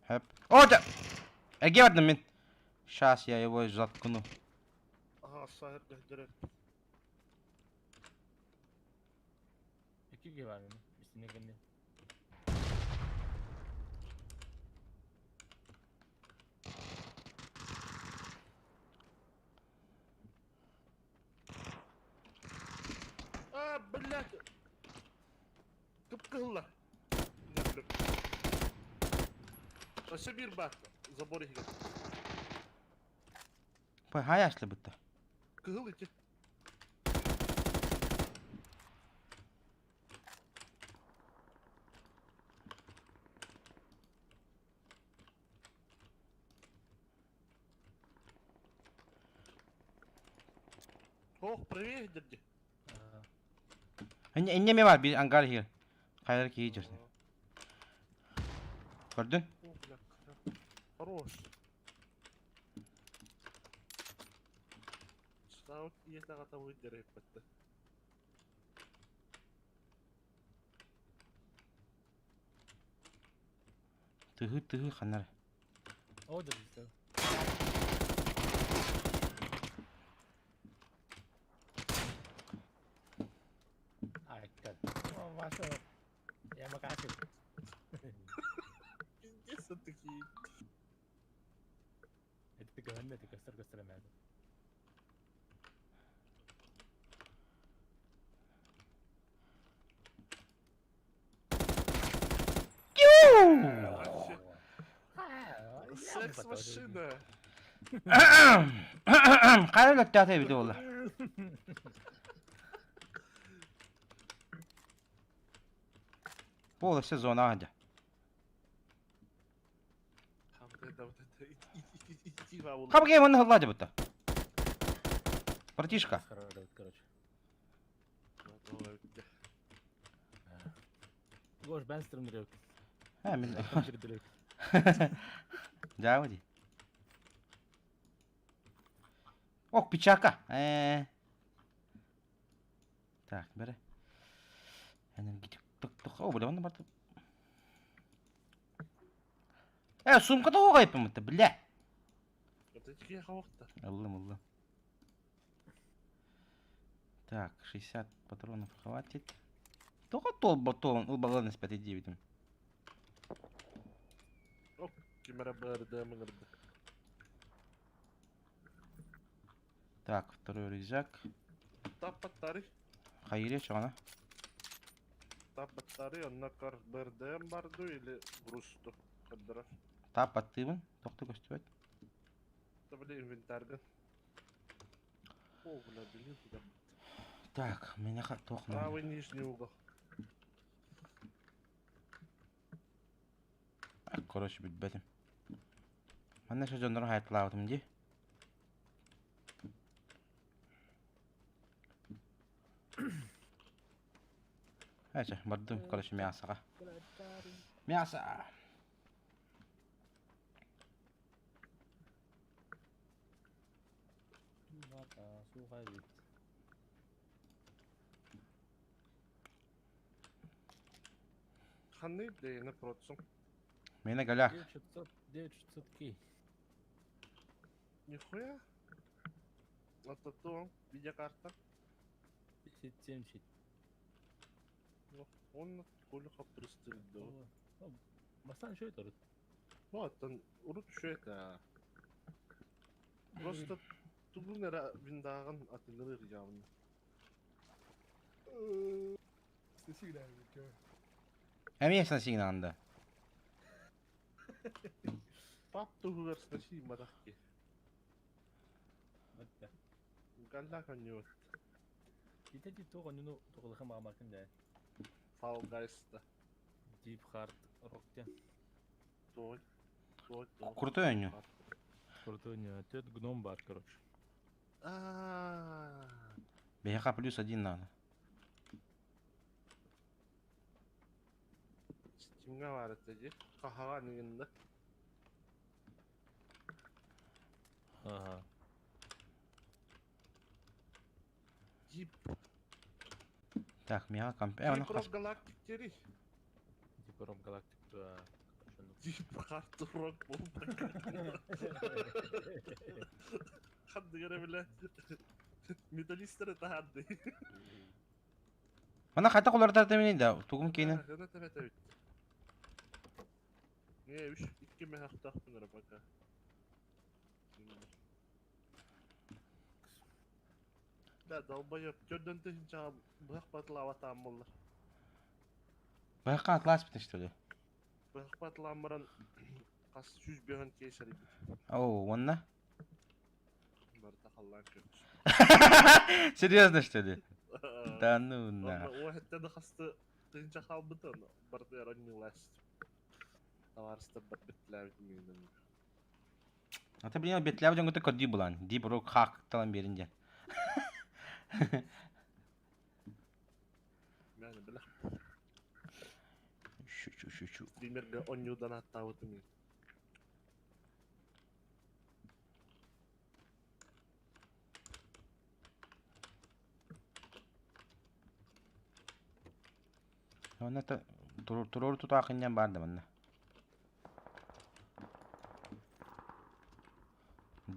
hep. Oh, Erge vardım ben. Şahs ya его заткну. Aha sahir gönderen. İki gibi var benim. Üstüne kendi. Блядь! Кыпкылла. Не bileyim. Aşağı bir bak. Zabor iki. Hayaşlı bitti. Kıhıl iki. Oh, правее держи. Enne mi var bir angar here. Kayar ki yiyeceksin. Gördün? О, бля, хорош. Саут иесіне қата өйдері еппетті. Tıhı kanar. O da işte. Ay kad. O vaso. Ya makasih. Пиздец, такие. Это говно, ты костер мясо. Вообще, секс-машина. Kayar götte atıyor bir de ola. Bu olursa zona hadi. Вот это, иди, Ваул. Kapı gel onu hızlıca bitti. Bratишка. Хорошо, короче. Ой, Гош, ben strömdrök. He min. Drök. Devam edeyim. Oh bıçaka. Так, бери. Энергетик. Tık. O böyle bana batı. Сумкада о кайпым это, бля. Это такие хавок-то. Аллым. Так, 60 патронов хватит. Только батон, баланс 5,9. Кемера БРД, МРД. Так, второй рюкзак. Тап батарей. Hayır çana. Тап батарей, онна кар БРД барду или грусту. Кадра. Tap attığımın. Toktu göstereyim. Это, бля, инвентарга. О, бля, блин, куда. Так, меня тохну. Правый нижний угол. Короче, bitbedim. Ben de şu canları hayatladım diye. Neyse, bardım короче мясо. Мясо. Vata, сухой вид. Ханы, да и напротив. Mene galak. 9600 ки. Нихуя. Это то, видеокарта. 1070. Ну, он только пристрелил. Басан şöyle durur. Вот, он урут что это. Просто тубу нера виндаган атылыр явно. Emiyesen signanda. Пап тугар снаши мадахки. Hatta. Галла каньот. İteci toğunu toğulha mağmarkın da. Fall Guys'ta. Deep Hard Rock'ta. Той. Krutoy oynuyor. Крутой не. Тет гном бар, короче. BHK плюс 1 надо. Steam'ga var eteci. Kahaga niginde. Ага. Deep Так, меня комп... он Deep Rock Galactic Teri. Deep Rock Galactic. Jeep kartı rock bomba. Hadi göre bile. Medalistlere tahaddi. Mana kata kolor tertemini de tugum kinin. Evet. Neymiş? İki mehak tahtınlara baka. Da dalbayıp gördün tehince bırak batılawa tamamlar. Bahkan atlas bitmişti. Bırak batılanmaran kas 100 bir keser idi. Oo, wanna? Bunları da hallan köpüş. Серьезно, что ли? Да ну Valla на. o hette de hastı tehince halbıdan. Barda yaran yılas. Tavarsta bitler bilmiyorum. А ты принял бетлявый, он такой ди булан. Ди брук хак талан беринce. Yani bile. Şu. Bilmirge 10 yıldan hatta vıtımı. Ona ta turur tutakınyan bardı bana.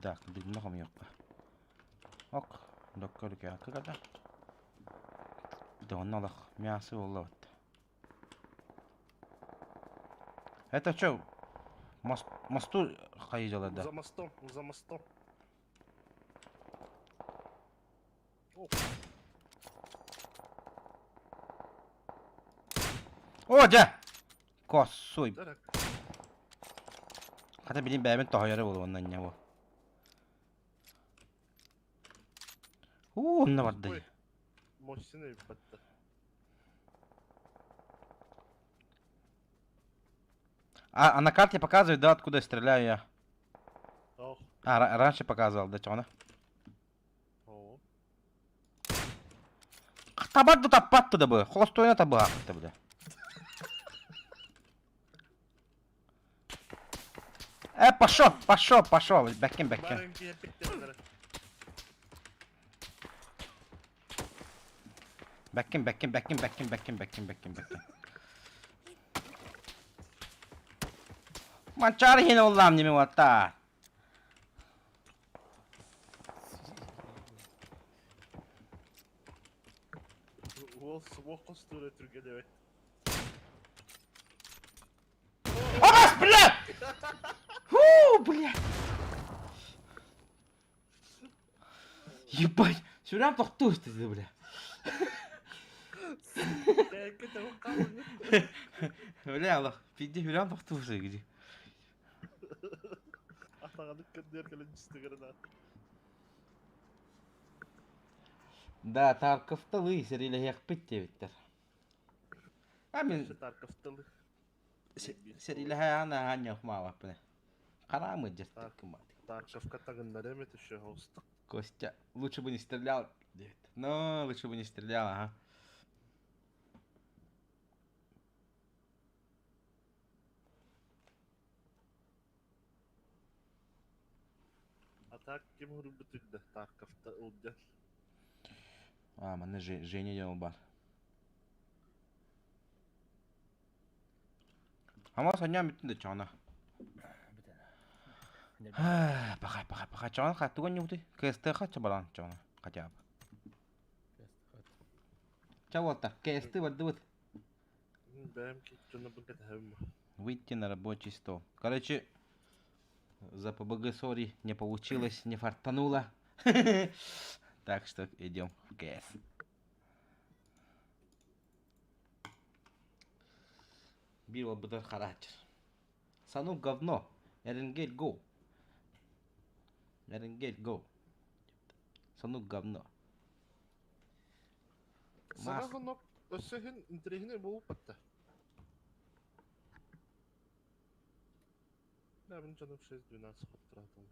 Так, bilmem yok. Ok, doktor ya kadar. Bir de onun Allah мясо oldu. Это что? Мосту кайжалады. За мостом. О, да! Косой. Derek. Kata bileyim beğenmen tahayarı oldu ondan ya bu. Ne vardı? Ой, мощный battı. А на карте показывает, да, откуда я стреляю я. Oh. Раньше показывал, да, чё, Oh. Табадды таппатты да бы. Холостойна табы ақытты бі. Пошел. Бәккен. Benimki hep bitti. Бәккен. Манчары хен оллам неме ватта. O svok kostüre Türkiye'de evet. Обас, бля! Бля! Ебать! Сюрям тохту что ты, бля. Belki de o kaldı. Бля, Allah. Пиди сюрям тохту что где. Atağadık kadar kalın çıstı Да, Тарков'та лысерили як питтевиттер. Мен Tarkaftalı. серилеһэ ана ханьохмаава пне. Карамы жертик кымат. Tarkafka tagınları mı tüşü hosta? Костя, лучше бы не стрелял. Но лучше бы не стрелял, ага. Atak kim hırı bütüldü Tarkafta oldu. Мана Женя дел бар. Ама саньян битэн дэ чана. Пахай чана хатуган юутэй. КСТ хач баран чана. Хотя бы. Чаволта, КСТ ваддывыт. Benimki canı bu kadar hem. Выйти на рабочий стол. Короче, за ПБГ сори не получилось, не фартануло. Так что идем в КС. Бил бы характер. Сану говно. Эренгейт го. Сану говно. Sana hanok ösehin intrihine bulup battı. Ne ben canım şey dünya sıkıntı rahatım.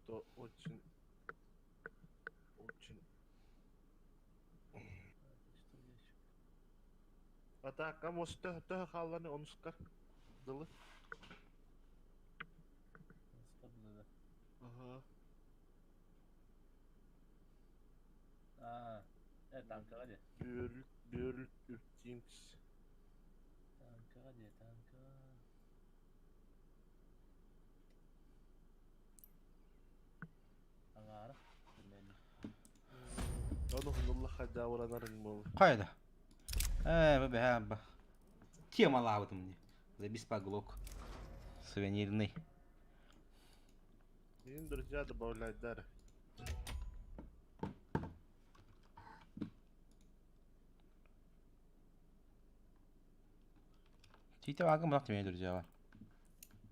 Что очень... Атака может тö халланы онускар. Дылы. Ага. Tanka hadi. Börl Jinx. Tanka hadi tanka. Angara. Bilmem. Onu hundulla hada uğranarın mı? Қайда? Бәбә. Темалап это мне. Забис глок. Сувенирный. Benim друзья добавляют. Тите вагам нахуй меня друзья var.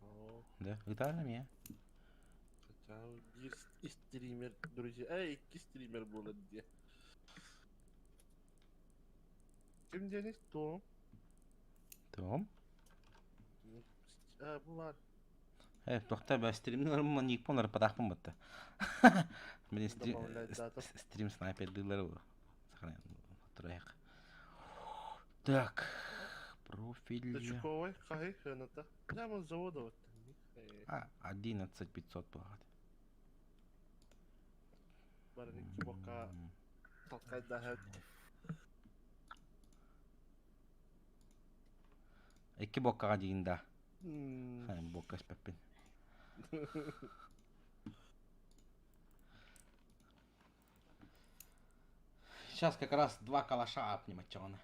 О, Да, гитара меня. хотя есть стример, друзья. Эй, iki стример будет где? Kim Deniz Doğum? Tamam. Bu var. Тоқта бә стримнің ырымы ник понар падақпын бітті. Мен Добавляет дату. стрим снайпердылары бұл. Сохраняем. Тұрайық. Так. Профиль. Дочковой, хай, хрената. Прямо с завода вот. 11500 болады. Барынеки бока толкай да. Екі бокаға дейін да. Бокка спеппен. Сейчас как раз 2 калаша апнем отчёна.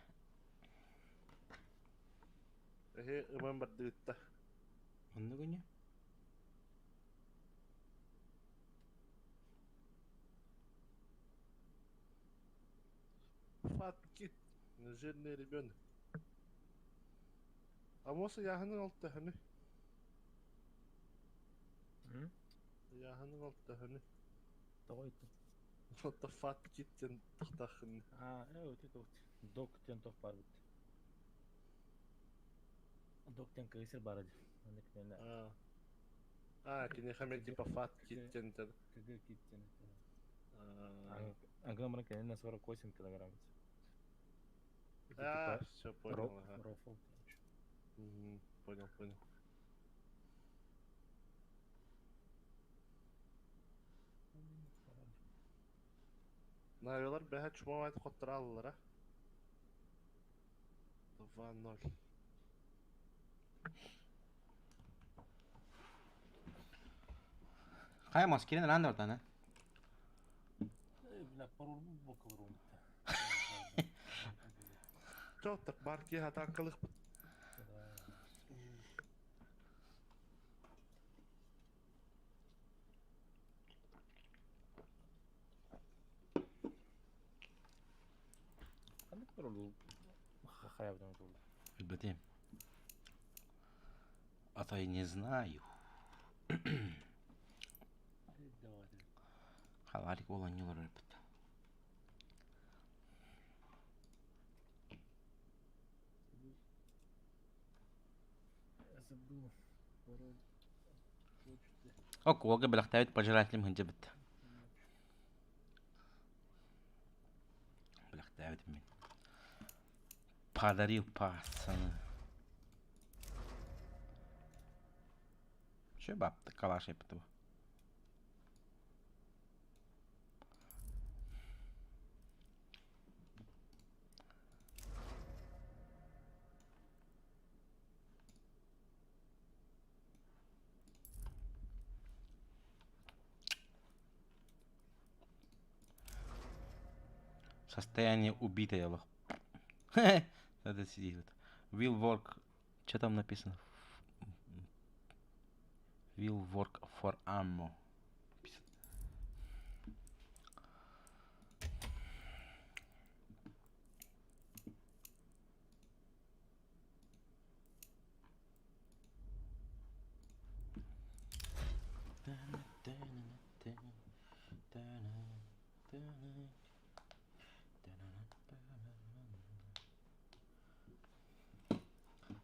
Ыман бардыгытта. Онны көне? Фаткит. Жирный ребенок. А моса яхының алтыхыны. Яхының алтыхыны. Тойты. Ота фаткиттен тахтахыны. Evet evet. Dokten top var bitti. Dokten kayısır barajı. Kini hemen типа фаткиттен. КГ киттен. Агамран на 48 килограмм. Все понял. Рофл. Понял. Навелар бәһә чумамайт коттыра алалар, а? 2-0. Қай маскерин ран ортан, а? Бля, пару боков румта. Жоқтық, бар ке атанқылық. Қандай пару хаябдан болды. Бәтем. Атай не знаю. Давай. Халарик olan yıllar öpüt. Я забыл. Пароль. Почты. Ок, олга білақтайыт пожирателем хынча бітті. Білақтайыт мен. Подарил пацаны. Че бапты, калаш епті bu. Состояние убитого. Надо сидеть. Will work. Что там написано? Will work for ammo.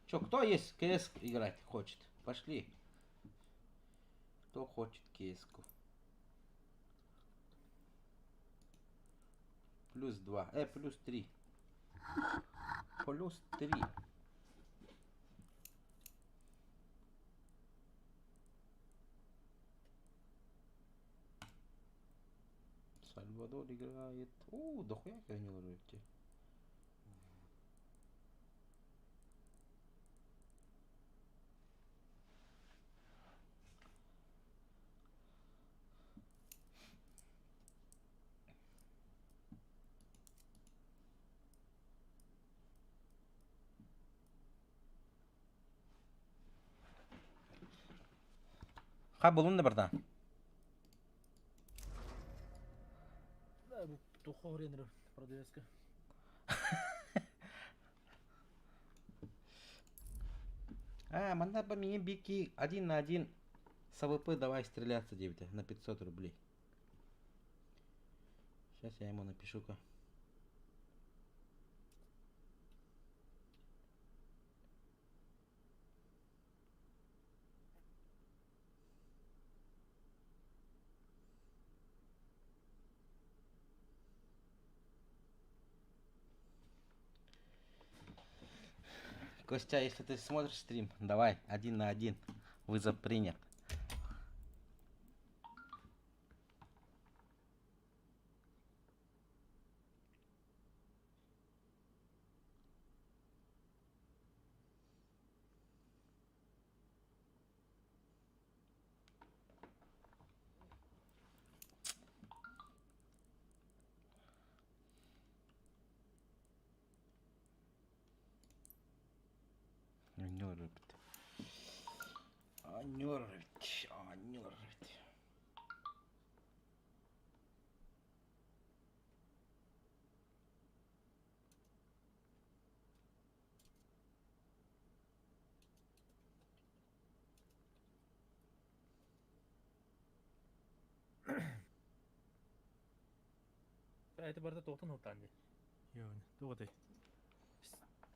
Чё, кто есть КС играть хочет? Пошли. Кто хочет КС-ку? +2. +3. +3. Сальвадор. Сальвадор играет. Дохуя как они вроде. Ха bulun da burada. Да, тухо время продавецка. Манда по мне бики 1 на 1 с АВП давай стреляться, девятя, на 500 рублей. Сейчас я ему напишу-ка. Костя, если ты смотришь стрим, давай 1 на 1. Вызов принят. Нервит. Нервит. Это барда тоқтан отанды. Йони, тоғыдай.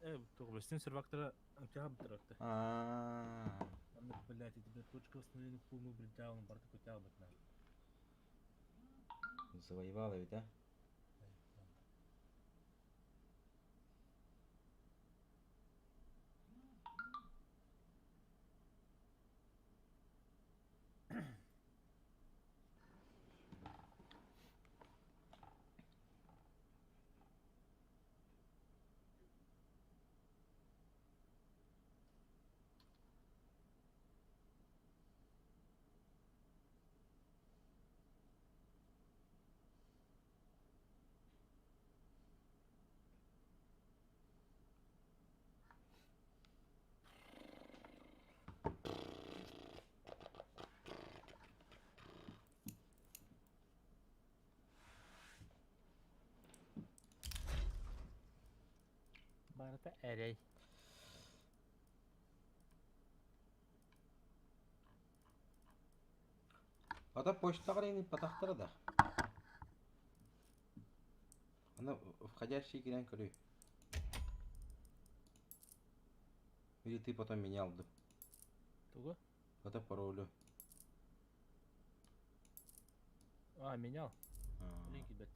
Тоғы білстен сервактора тяға бітіракты. Анда, блядь, эти точка восстановления полную бритаун, барда котяға бітна. Завоевала ведь, да? Барда әрей. Ата почтаға дейін патақтары да. Ана входящий кирен көрі. Или ты потом менял, да? Туго? Это паролю. Менял. Линки бет.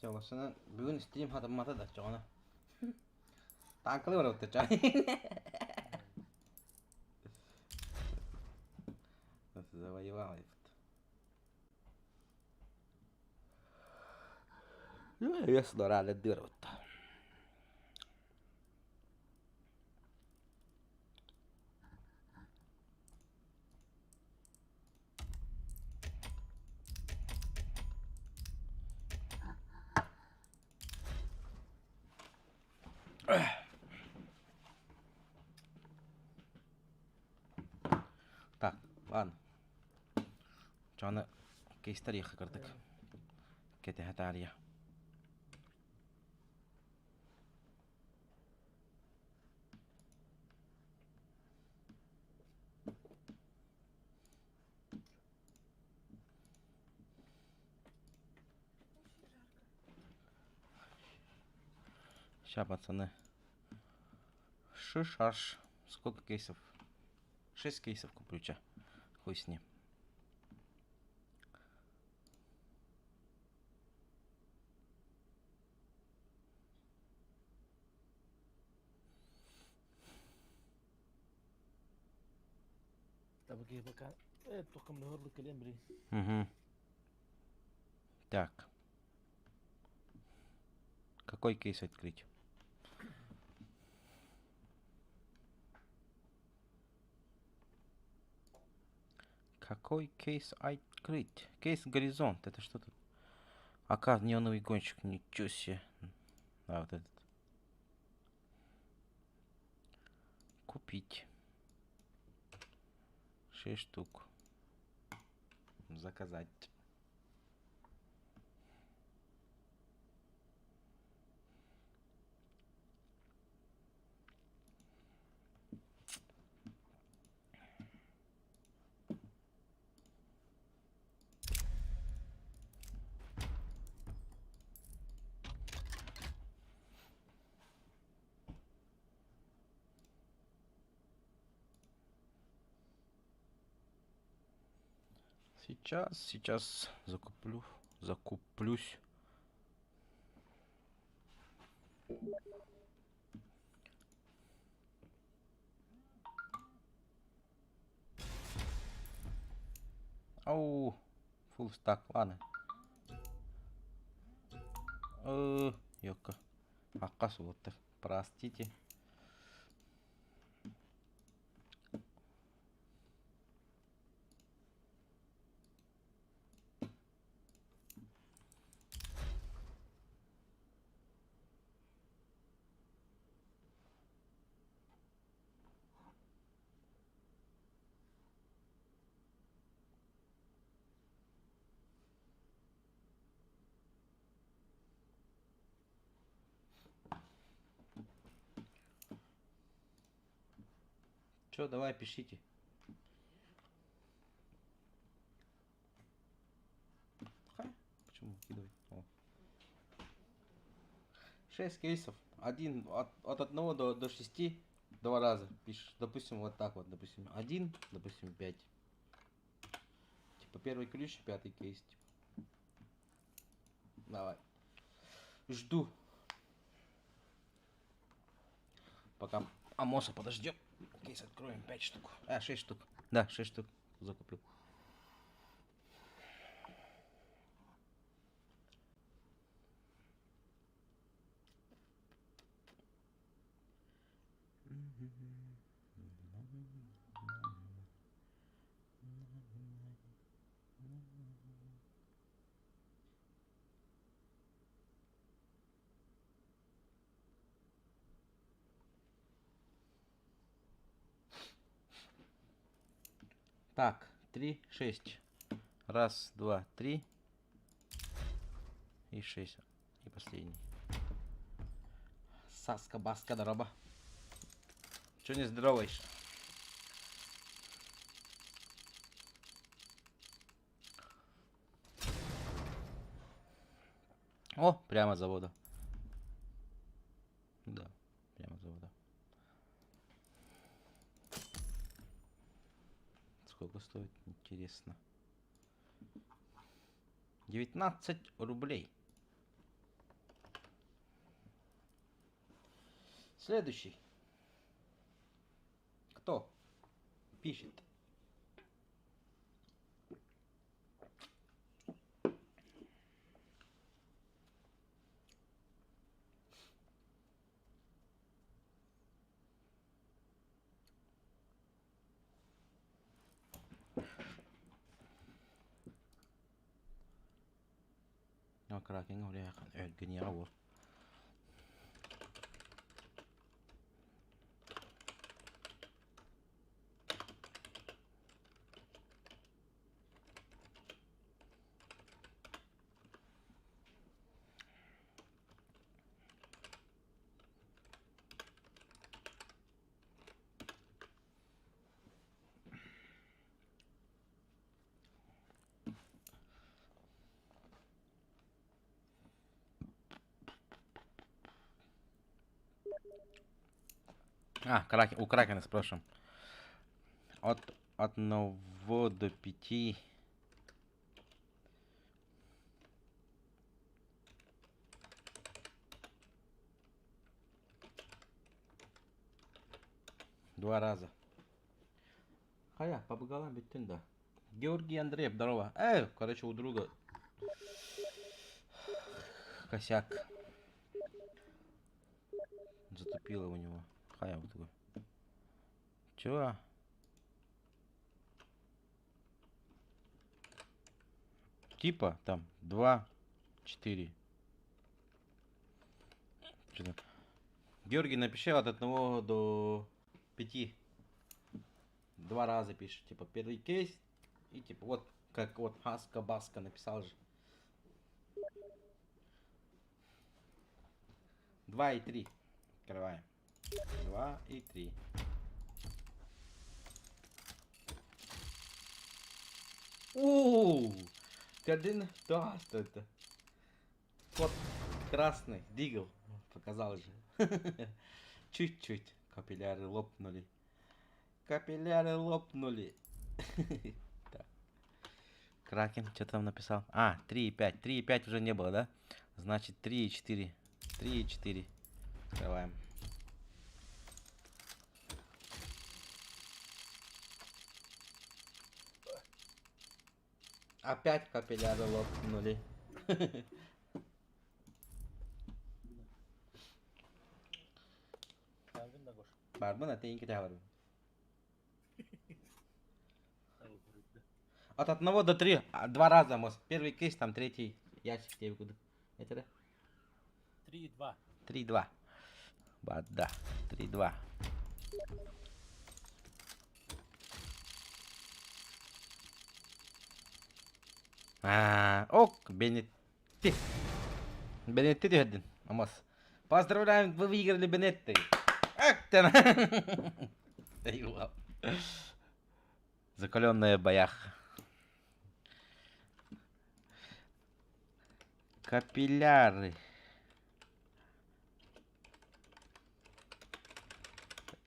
Çalışsana bugün stream hatırlamada da çoğuna. Tankılı var orada çoğuna. Nasıl завоевал этот. Я сдорали дыру. Так, ладно. Çoğuna case tarihi kırdık. Kete tarihi. Ща, пацаны. Шиш-аш. Сколько кейсов? 6 кейсов куплю, ча. Хуй с ним. Estaba aqui bacana. Toca-me no rolo que lembrei. Угу. Так. Какой кейс открыть? Какой кейс открыть? Кейс Горизонт. Это что тут? АК, неоновый гонщик. Ничего себе. А, вот этот. Купить. 6 штук. Заказать. Сейчас закуплюсь. Ау, фулл стак, ладно. Ёка. Акас вот так. Простите. Чё, давай, пишите. Почему выкидывать? 6 кейсов. От 1 до 6 два раза пишешь. Допустим, вот так вот. Допустим, 1, допустим, 5. Типа первый ключ, 5-й кейс. Типа. Давай. Жду. Пока Амоса подождем. Кейс откроем 5 штук. 6 штук. Да, 6 штук закуплю. Так, 3, 6. Раз, два, три. И 6. И последний. Саска, баска, дороба. Чё не здороваешь? О, прямо с завода. Да, прямо с завода. Сколько стоит? Интересно. 19 рублей. Следующий. Кто пишет? Кракен говоря, генерал. У Кракена спрашиваем. От 1 до 5. Два раза. Хая, побыгалам биттин да. Георгий Андреев, здорово. Короче, у друга косяк. Затупило у него. Хая вот такой. Чего? Типа там 2, 4. Что-то. Георгий, напиши от 1 до 5. 2 раза пишет. Типа первый кейс. И типа вот как вот Хаска Баска написал же. 2 и 3. Открываем. 2 и 3. Ты один? Да, что это? Кот красный, дигл. Показал же. Чуть-чуть. Капилляры лопнули. Капилляры лопнули. Так. Кракен, что там написал? 3 и 5. 3 и 5 уже не было, да? Значит 3 и 4. 3 и 4. Открываем. Опять капилляры лопнули. Aldın da koş. Барбан, а ты не кидал. Tamam, bıraktı. От 1 до 3. 2 раза, может. Первый кейс, там третий ящик тебе куда. Это да? 3-2. 3-2. Да. 3-2. Ок, Бенетти. Бенетти дедin. Амос. Поздравляем, вы выиграли Бенетти. Ах ты на. Закаленная в боях. Капилляры.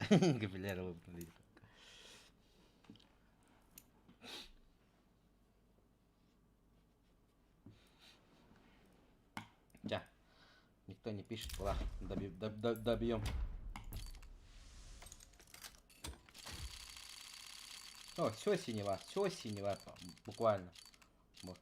Капилляры лопнули. Да. Никто не пишет, ладно, добьем. Все синего, буквально. Вот.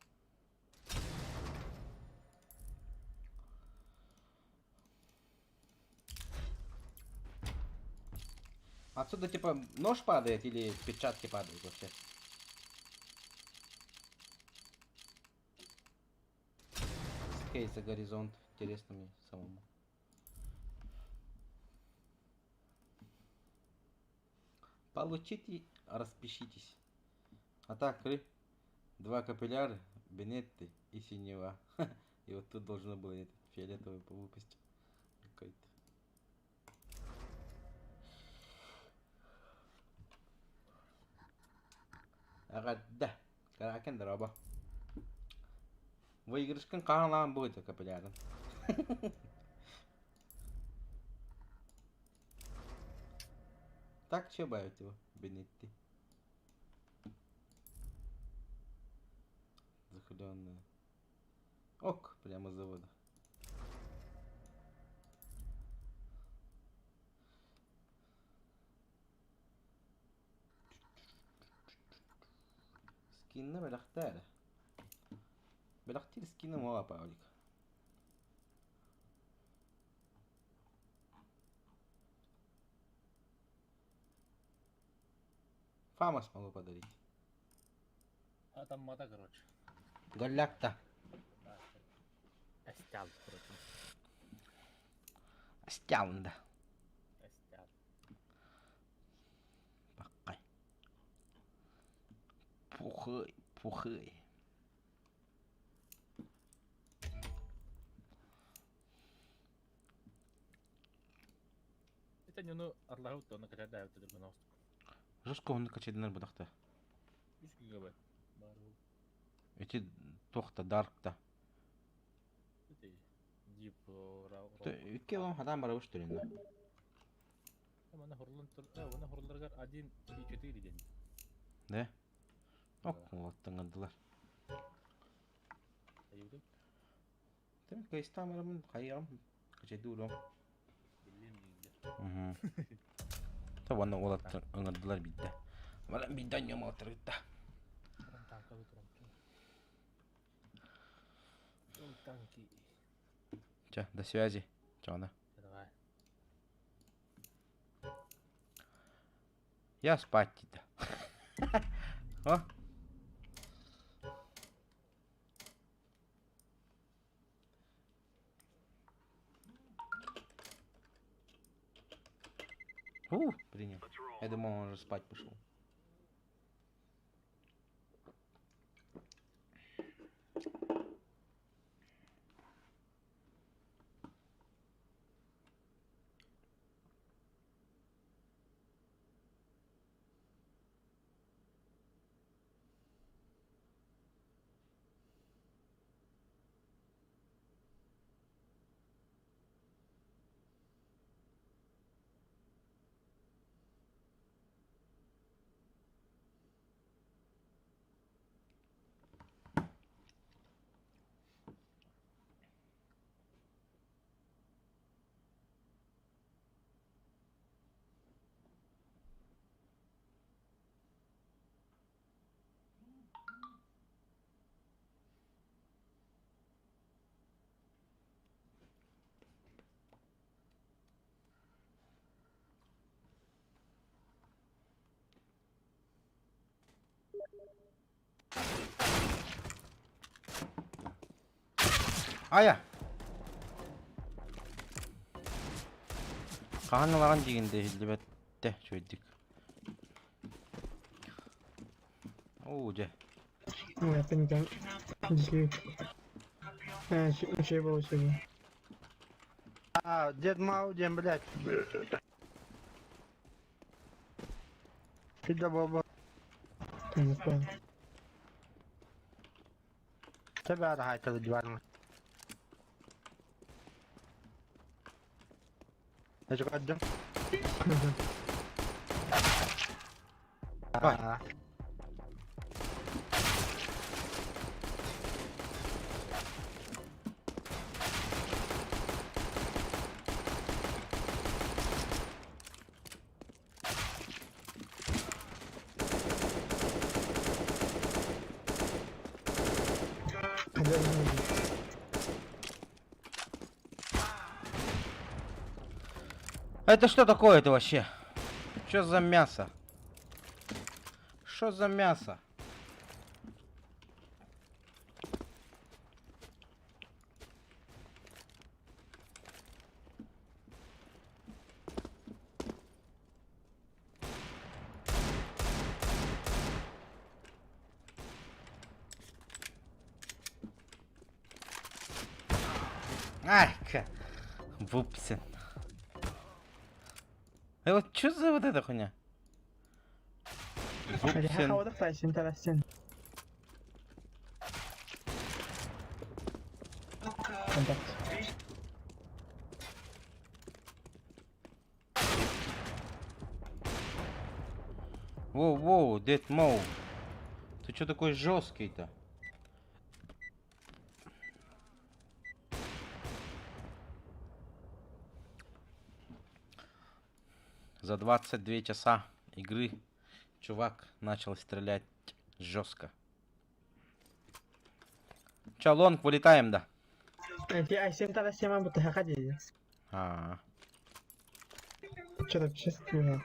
Отсюда типа нож падает или перчатки падают вообще? С кейса горизонт. Интересно мне самому. Получите, распишитесь. А так, 2 капилляра, Бенетты и синева. И вот тут должно было этот фиолетовый выпустить. Какой-то. Да. Кракен дроба. Выигрышкан каналан будет капиллярен. Так, что бавит его, Бенетти? Захуленная. Ок, прямо с завода. Скинна белахтара. Белахтир скинна моа паулик. Фамас могу подарить. Atanmada короче. Голяк-то. Estağ короче. Стяунда. Estağ. Покай. Пухай. Это не ну Арлахут то на качада это дурбанов. Жестко он накачает будахта. 3 гигабайт. Бару. Эти тохта даркта. Это дип рау. Килом хадам барабы что ли? Mana horulanlar 1.4 день. Да? Ок, вот таңдылар. Ayudım. Тем кейстам арамын хайрам. Качайды урам. Билем дегенде. Табаны олаттар аңырдылар битте. Валям бідання моторита. Прям танковый громкий. Ну, танки. Че, до связи. Че она? Давай. Я спать-то. О. Принял. Я думал, он уже спать пошел. Ая! Кааналаған дегенде хилбетте чөйдік. Оу, же. Ну, я понял. Дискрит. Еще было сегодня. А, Дед Маудин, блядь. Ты да баба. Ты не понял. Тебя рахайта диван. ايش قدم؟ Vai. Это что такое-то вообще? Что за мясо? Что за мясо? Ай-ка! Вупсин. И вот что за вот эта хуйня? الحلقة واضح في 2030. Контакт. Воу-воу, Дед Моу. Ты что такой жесткий-то? За 22 часа игры чувак начал стрелять жестко. Чё, лонг, вылетаем, да? في 2030 بتحقق دي. Что ты сейчас сказал?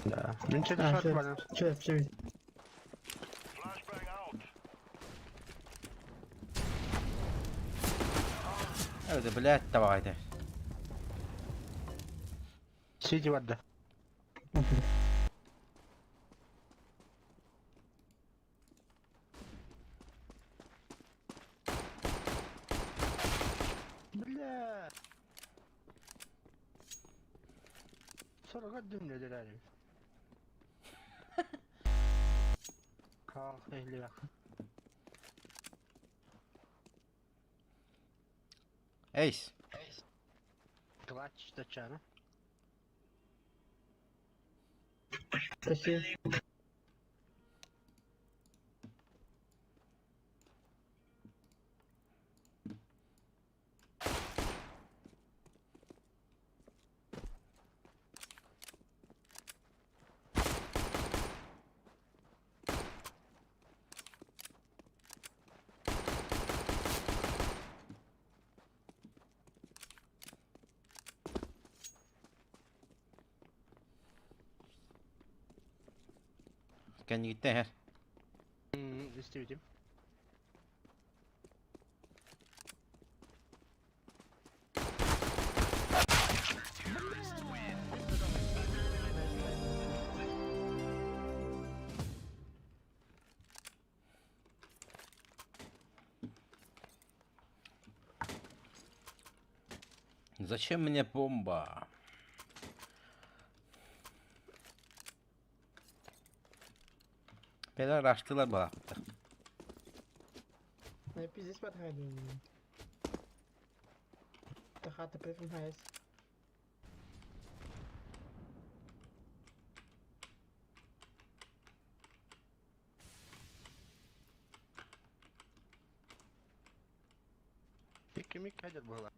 Да. Ничего А, не всё. шатвалил. Что ты Это, блядь, давай-то. Сиди вода. Бля. 41 ne dedi Kalk ehli bak. Эйс. Клач da çanı. Почти. Kendi gitti her. İstedim. Зачем мне бомба? Beyler açtılar bana. Я пиздец подходил. Та хата прям хайс. Kemik kader bola.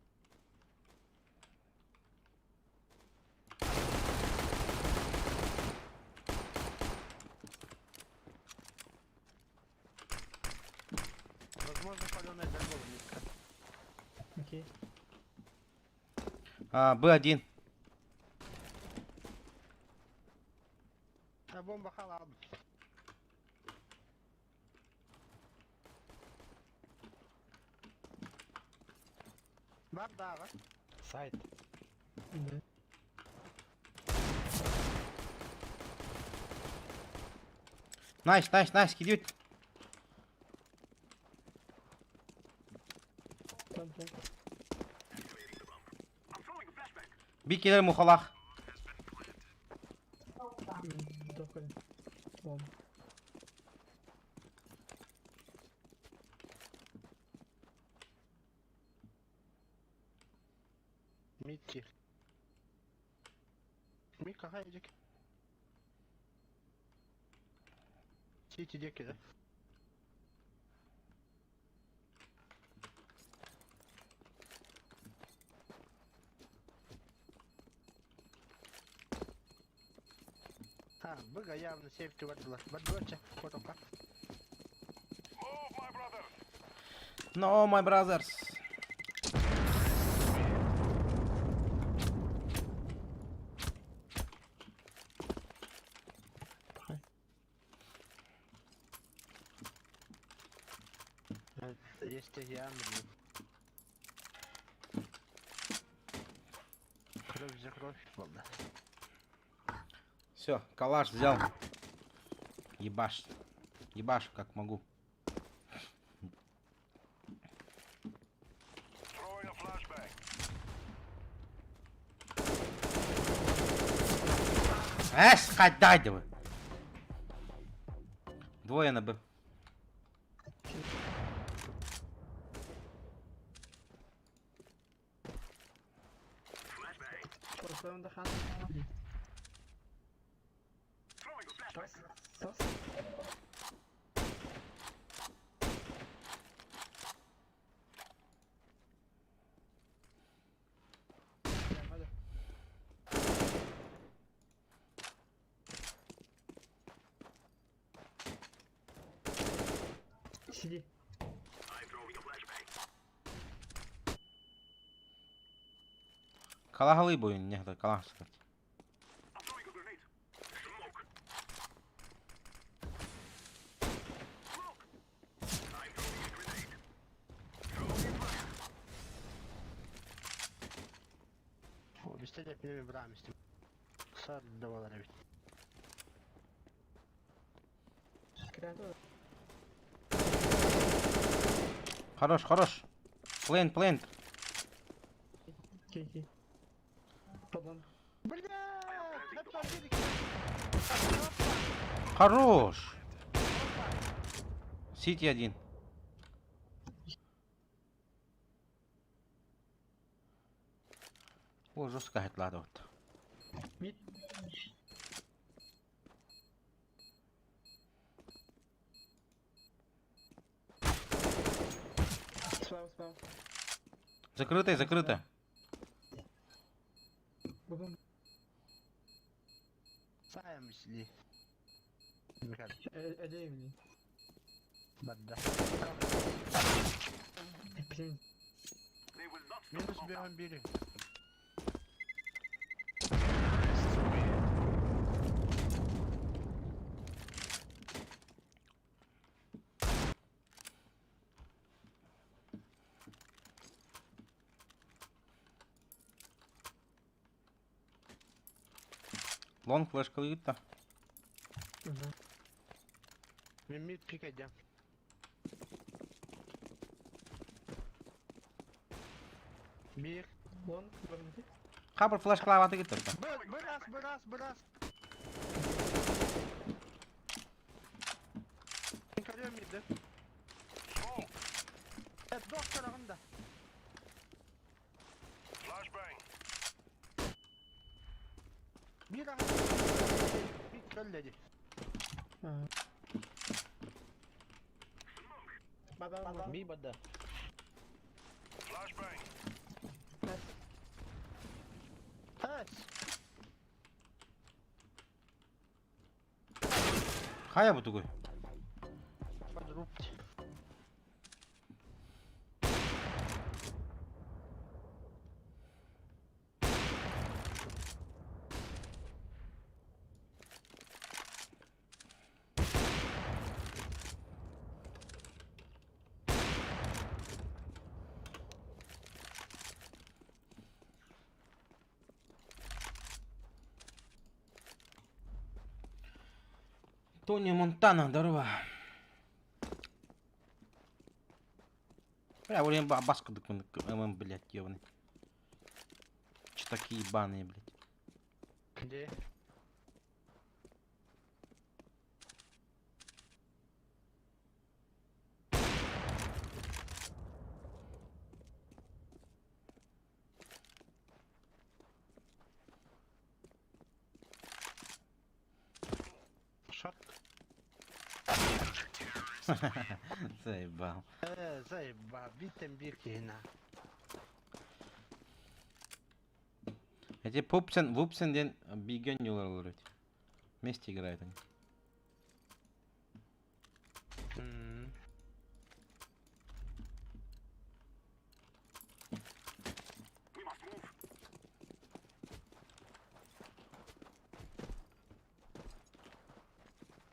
Возможно, паленая дорога. Окей. Б1. А бомба халаб. Бардава. Сайт. Да. Nice gidiyor. Там. Bir kere muhalak. Доходим. Вон. Митти. Мика хайдик. Сити деки да? Быга явно сейфти вардыла. Бадбоча, фотока. No my brothers. Есть явно. Кровь за кровь, ладно. Все, калаш взял. Ебашь. Ебашь как могу. Дайте вы. Двое на Б. Поставим до хата. Сос. Сиди. Kalahalı bu oyun ne kadar kalah sıkıntı. Обещали пневми брамистим. Сар давала ревить. Креатор. Хорош. Плент. Окей. Подон. Бля! Хорош. Сити один. О, жестко хетлады вот. Мид. Спал. Закрыто. Бубум. Сая мисли. Эдейвни. Бадда. Блин. Минус бегом били. Long flashkalı git de. Мен мид пик edeceğim. Bir. Long, one mid. Kabır flashkalı atı git de. Biraz. Çıkarıyorum mid'i. Evet, dok tarafında. Bir daha. Bir kölledi. Badal. Bir badda. Nice. Evet. Kaya bu tuğu. Quadrupt. Тони Монтана, здорово. Бля, блин, баску документ, блядь, ёбаный. Че такие ебаные, блядь. Где? Шот. Заебал. Заебал. Битем бирки на. Эти Пупсен, Вупсен ден Биген юлар вроде. Вместе играют они.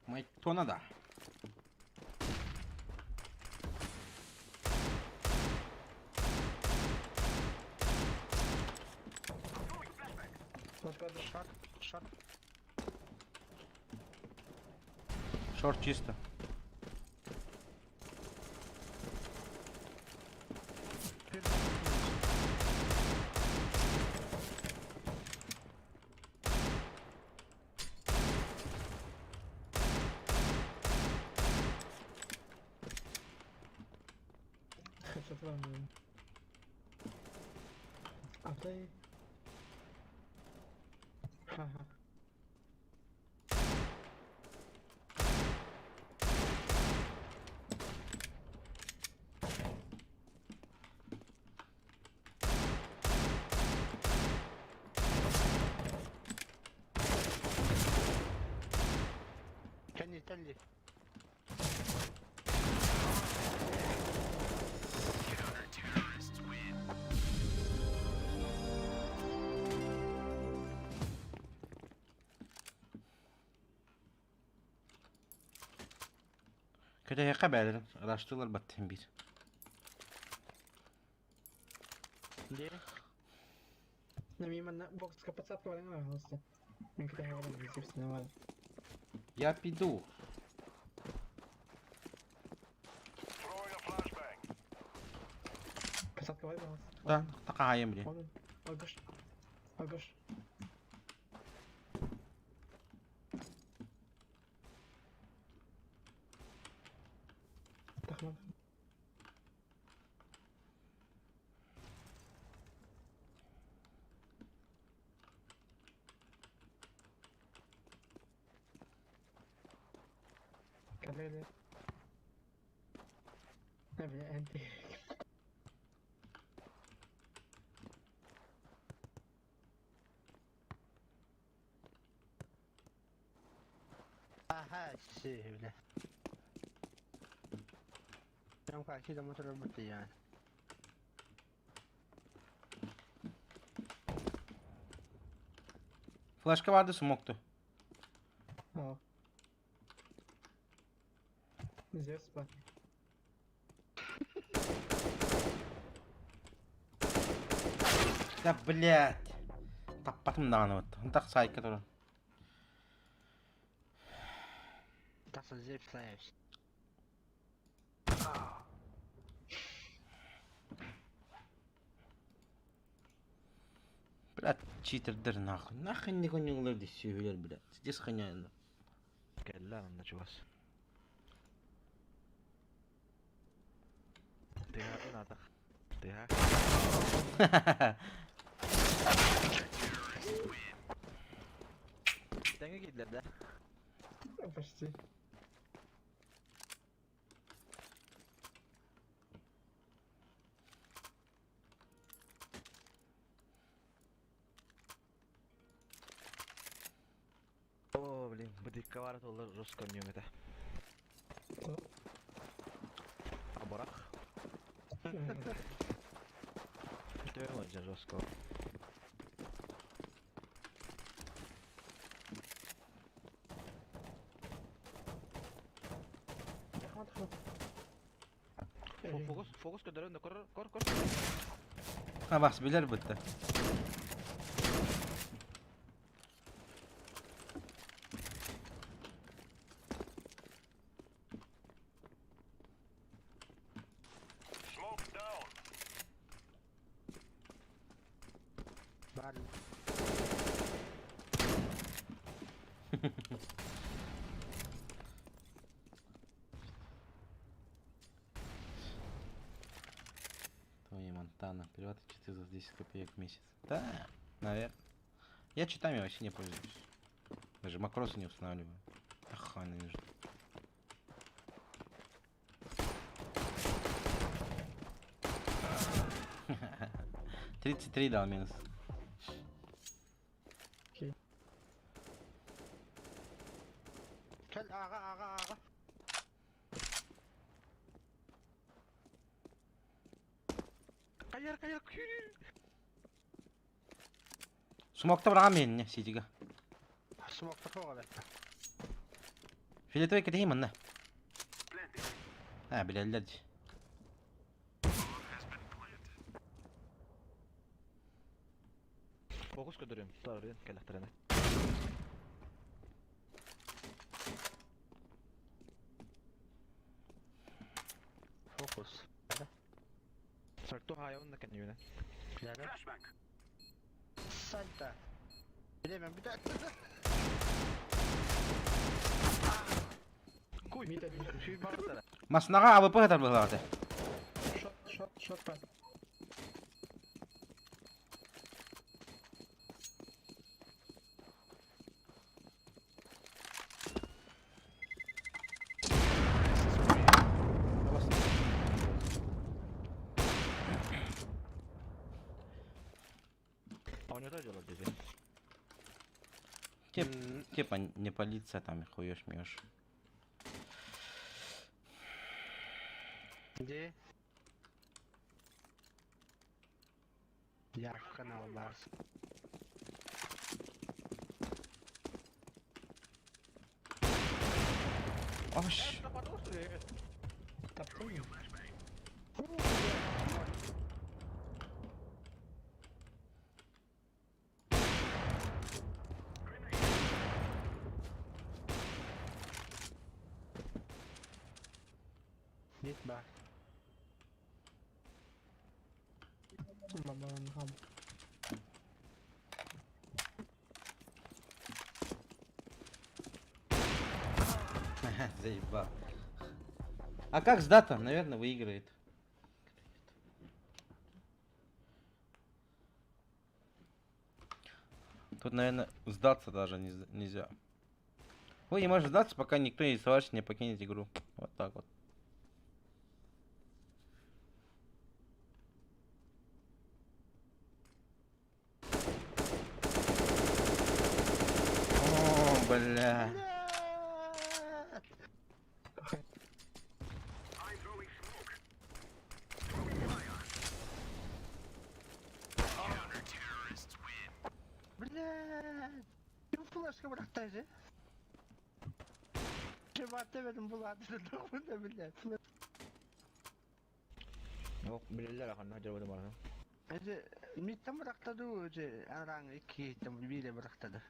Мать, то надо. Flash badal. Шот. Шорт чисто. Headshot var mı? Atay. Haha. Kendi telli. Kötü yaka beyler. Araştırırlar battım bir. Где? На мимо на бокс к подсадку валяна, просто. Мне когда я валяна, естественно, валяна. Я піду. Подсадка валяна. Да, такая, блин. Вон он. Алгаш. Алгаш. Тахман. Kalele. Ne bileyim, enti. Aha öyle. Ben karşıda motor bitti yani. Flashka vardı, smoke'tu. О. Здесь спать. Да, блядь. Таппатым дағаны вот. Так сайка тұры. Nasıl zipslaymış. Блядь, читердер нахуй. Нахуй не гонюңлар ди сөйлер, блядь. Здесь ханяйны. Кэллэ анна чугас. Тэхэ унатах. Тэхэ. Тэнгэ гидлер да. Ну, почти. О, блин, быдыккавара толлар жестком нем это. Ну. Аборах. Ты очень жестко. Фокус көдөрөндө кор. Ha bas bilir bitti. Var. Твоя Монтана. Перевод 4 за 10 копеек в месяц. Да, наверное. Я читами вообще не пользуюсь. Даже макросы не устанавливаю. Ах, ненавижу. $33 дал минус. Gel ağa. Каяр. Смокта бұраған мен, не, сетігі. Smoke'ta kovala. Филетовый кетейін мұнна. Білелер де. Фокус көдөрөм. Тарын келехтерене. Fokus. Sarto hayvan da kendine. Nerede? Salta. Bilemem bir dakika. Kuy. Мид один. Şu baksana. Масынаға АВП қатар бұларды. Шот пас. А у него тоже дело здесь. Типа не полиция там, и хуешь мешь. Где? Я в канал Барс. Ош. Топтыми. Git bak. Бабан хам. Заебал. А как сдата? Наверное, выиграет. Тут, наверное, сдаться даже нельзя. Вы не можете сдаться, пока никто из товарищей не покинет игру. Вот так вот. О, бля. Блядь! Kim flaşka bıraktı? Cevap demedim bu adını da bile. Yok, bilirler akan acaba bana. Ece mitten bıraktı da Ece aran iki hitam bile bıraktı.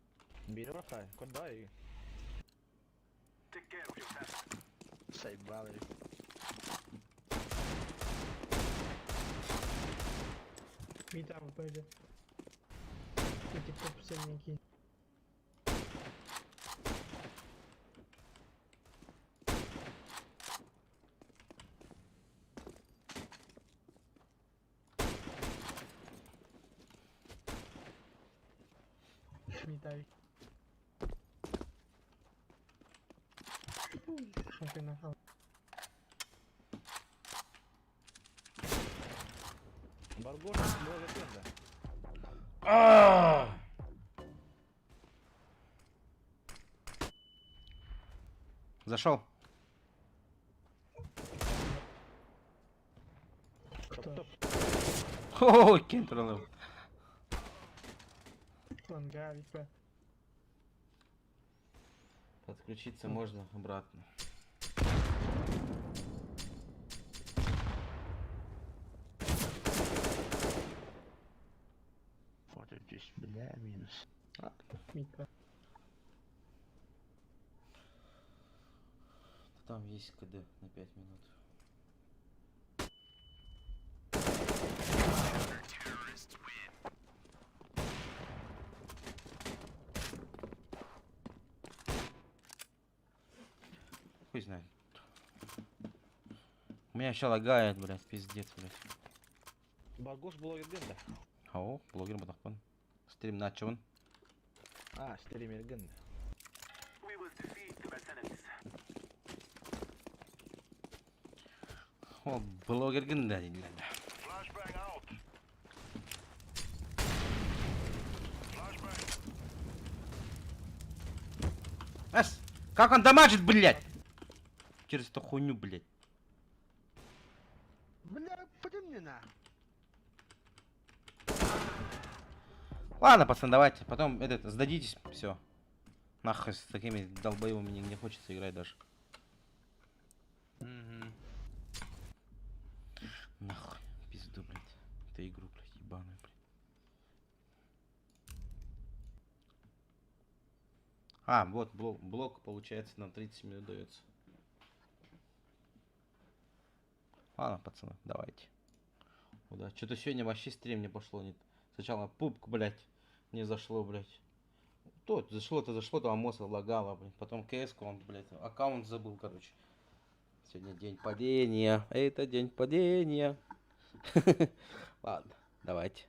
Biri bak hay, kod daha iyi. Valerie. Мид там пойдет. Эти топ-сильники. Митай. Что ты нахал? Баргош была легенда. А! Зашел. Кто? О, кентролов. Он гавит, бля. Подключиться можно обратно. Вот здесь, бля, минус. Мид, бля. Там есть КД на 5 минут. Хуй знает. У меня еще лагает, блядь, пиздец, блядь. Баргош была легенда. Ау, блогер Батахпан. Стрим начал. А, стример легенда. О, блогер гында дейдилер. Ас, как он дамажит, блядь? Через эту хуйню, блядь. Бля, пойди мне на. Ладно, пацаны, давайте. Потом сдадитесь, все. Нахуй с такими долбоевыми не хочется играть даже. Нахуй, пизду, блядь. Эту игру, блядь, ебаную, блядь. А, вот, блок, получается, нам 30 минут дается. Ладно, пацаны, давайте. Удачи. Что-то сегодня вообще стрим не пошло. Нет. Сначала пупк, блядь, не зашло, блядь. То зашло, то Амоса лагало, блядь. Потом КС-ку он, блядь, аккаунт забыл, короче. Сегодня день падения. Это день падения. Ладно, давайте.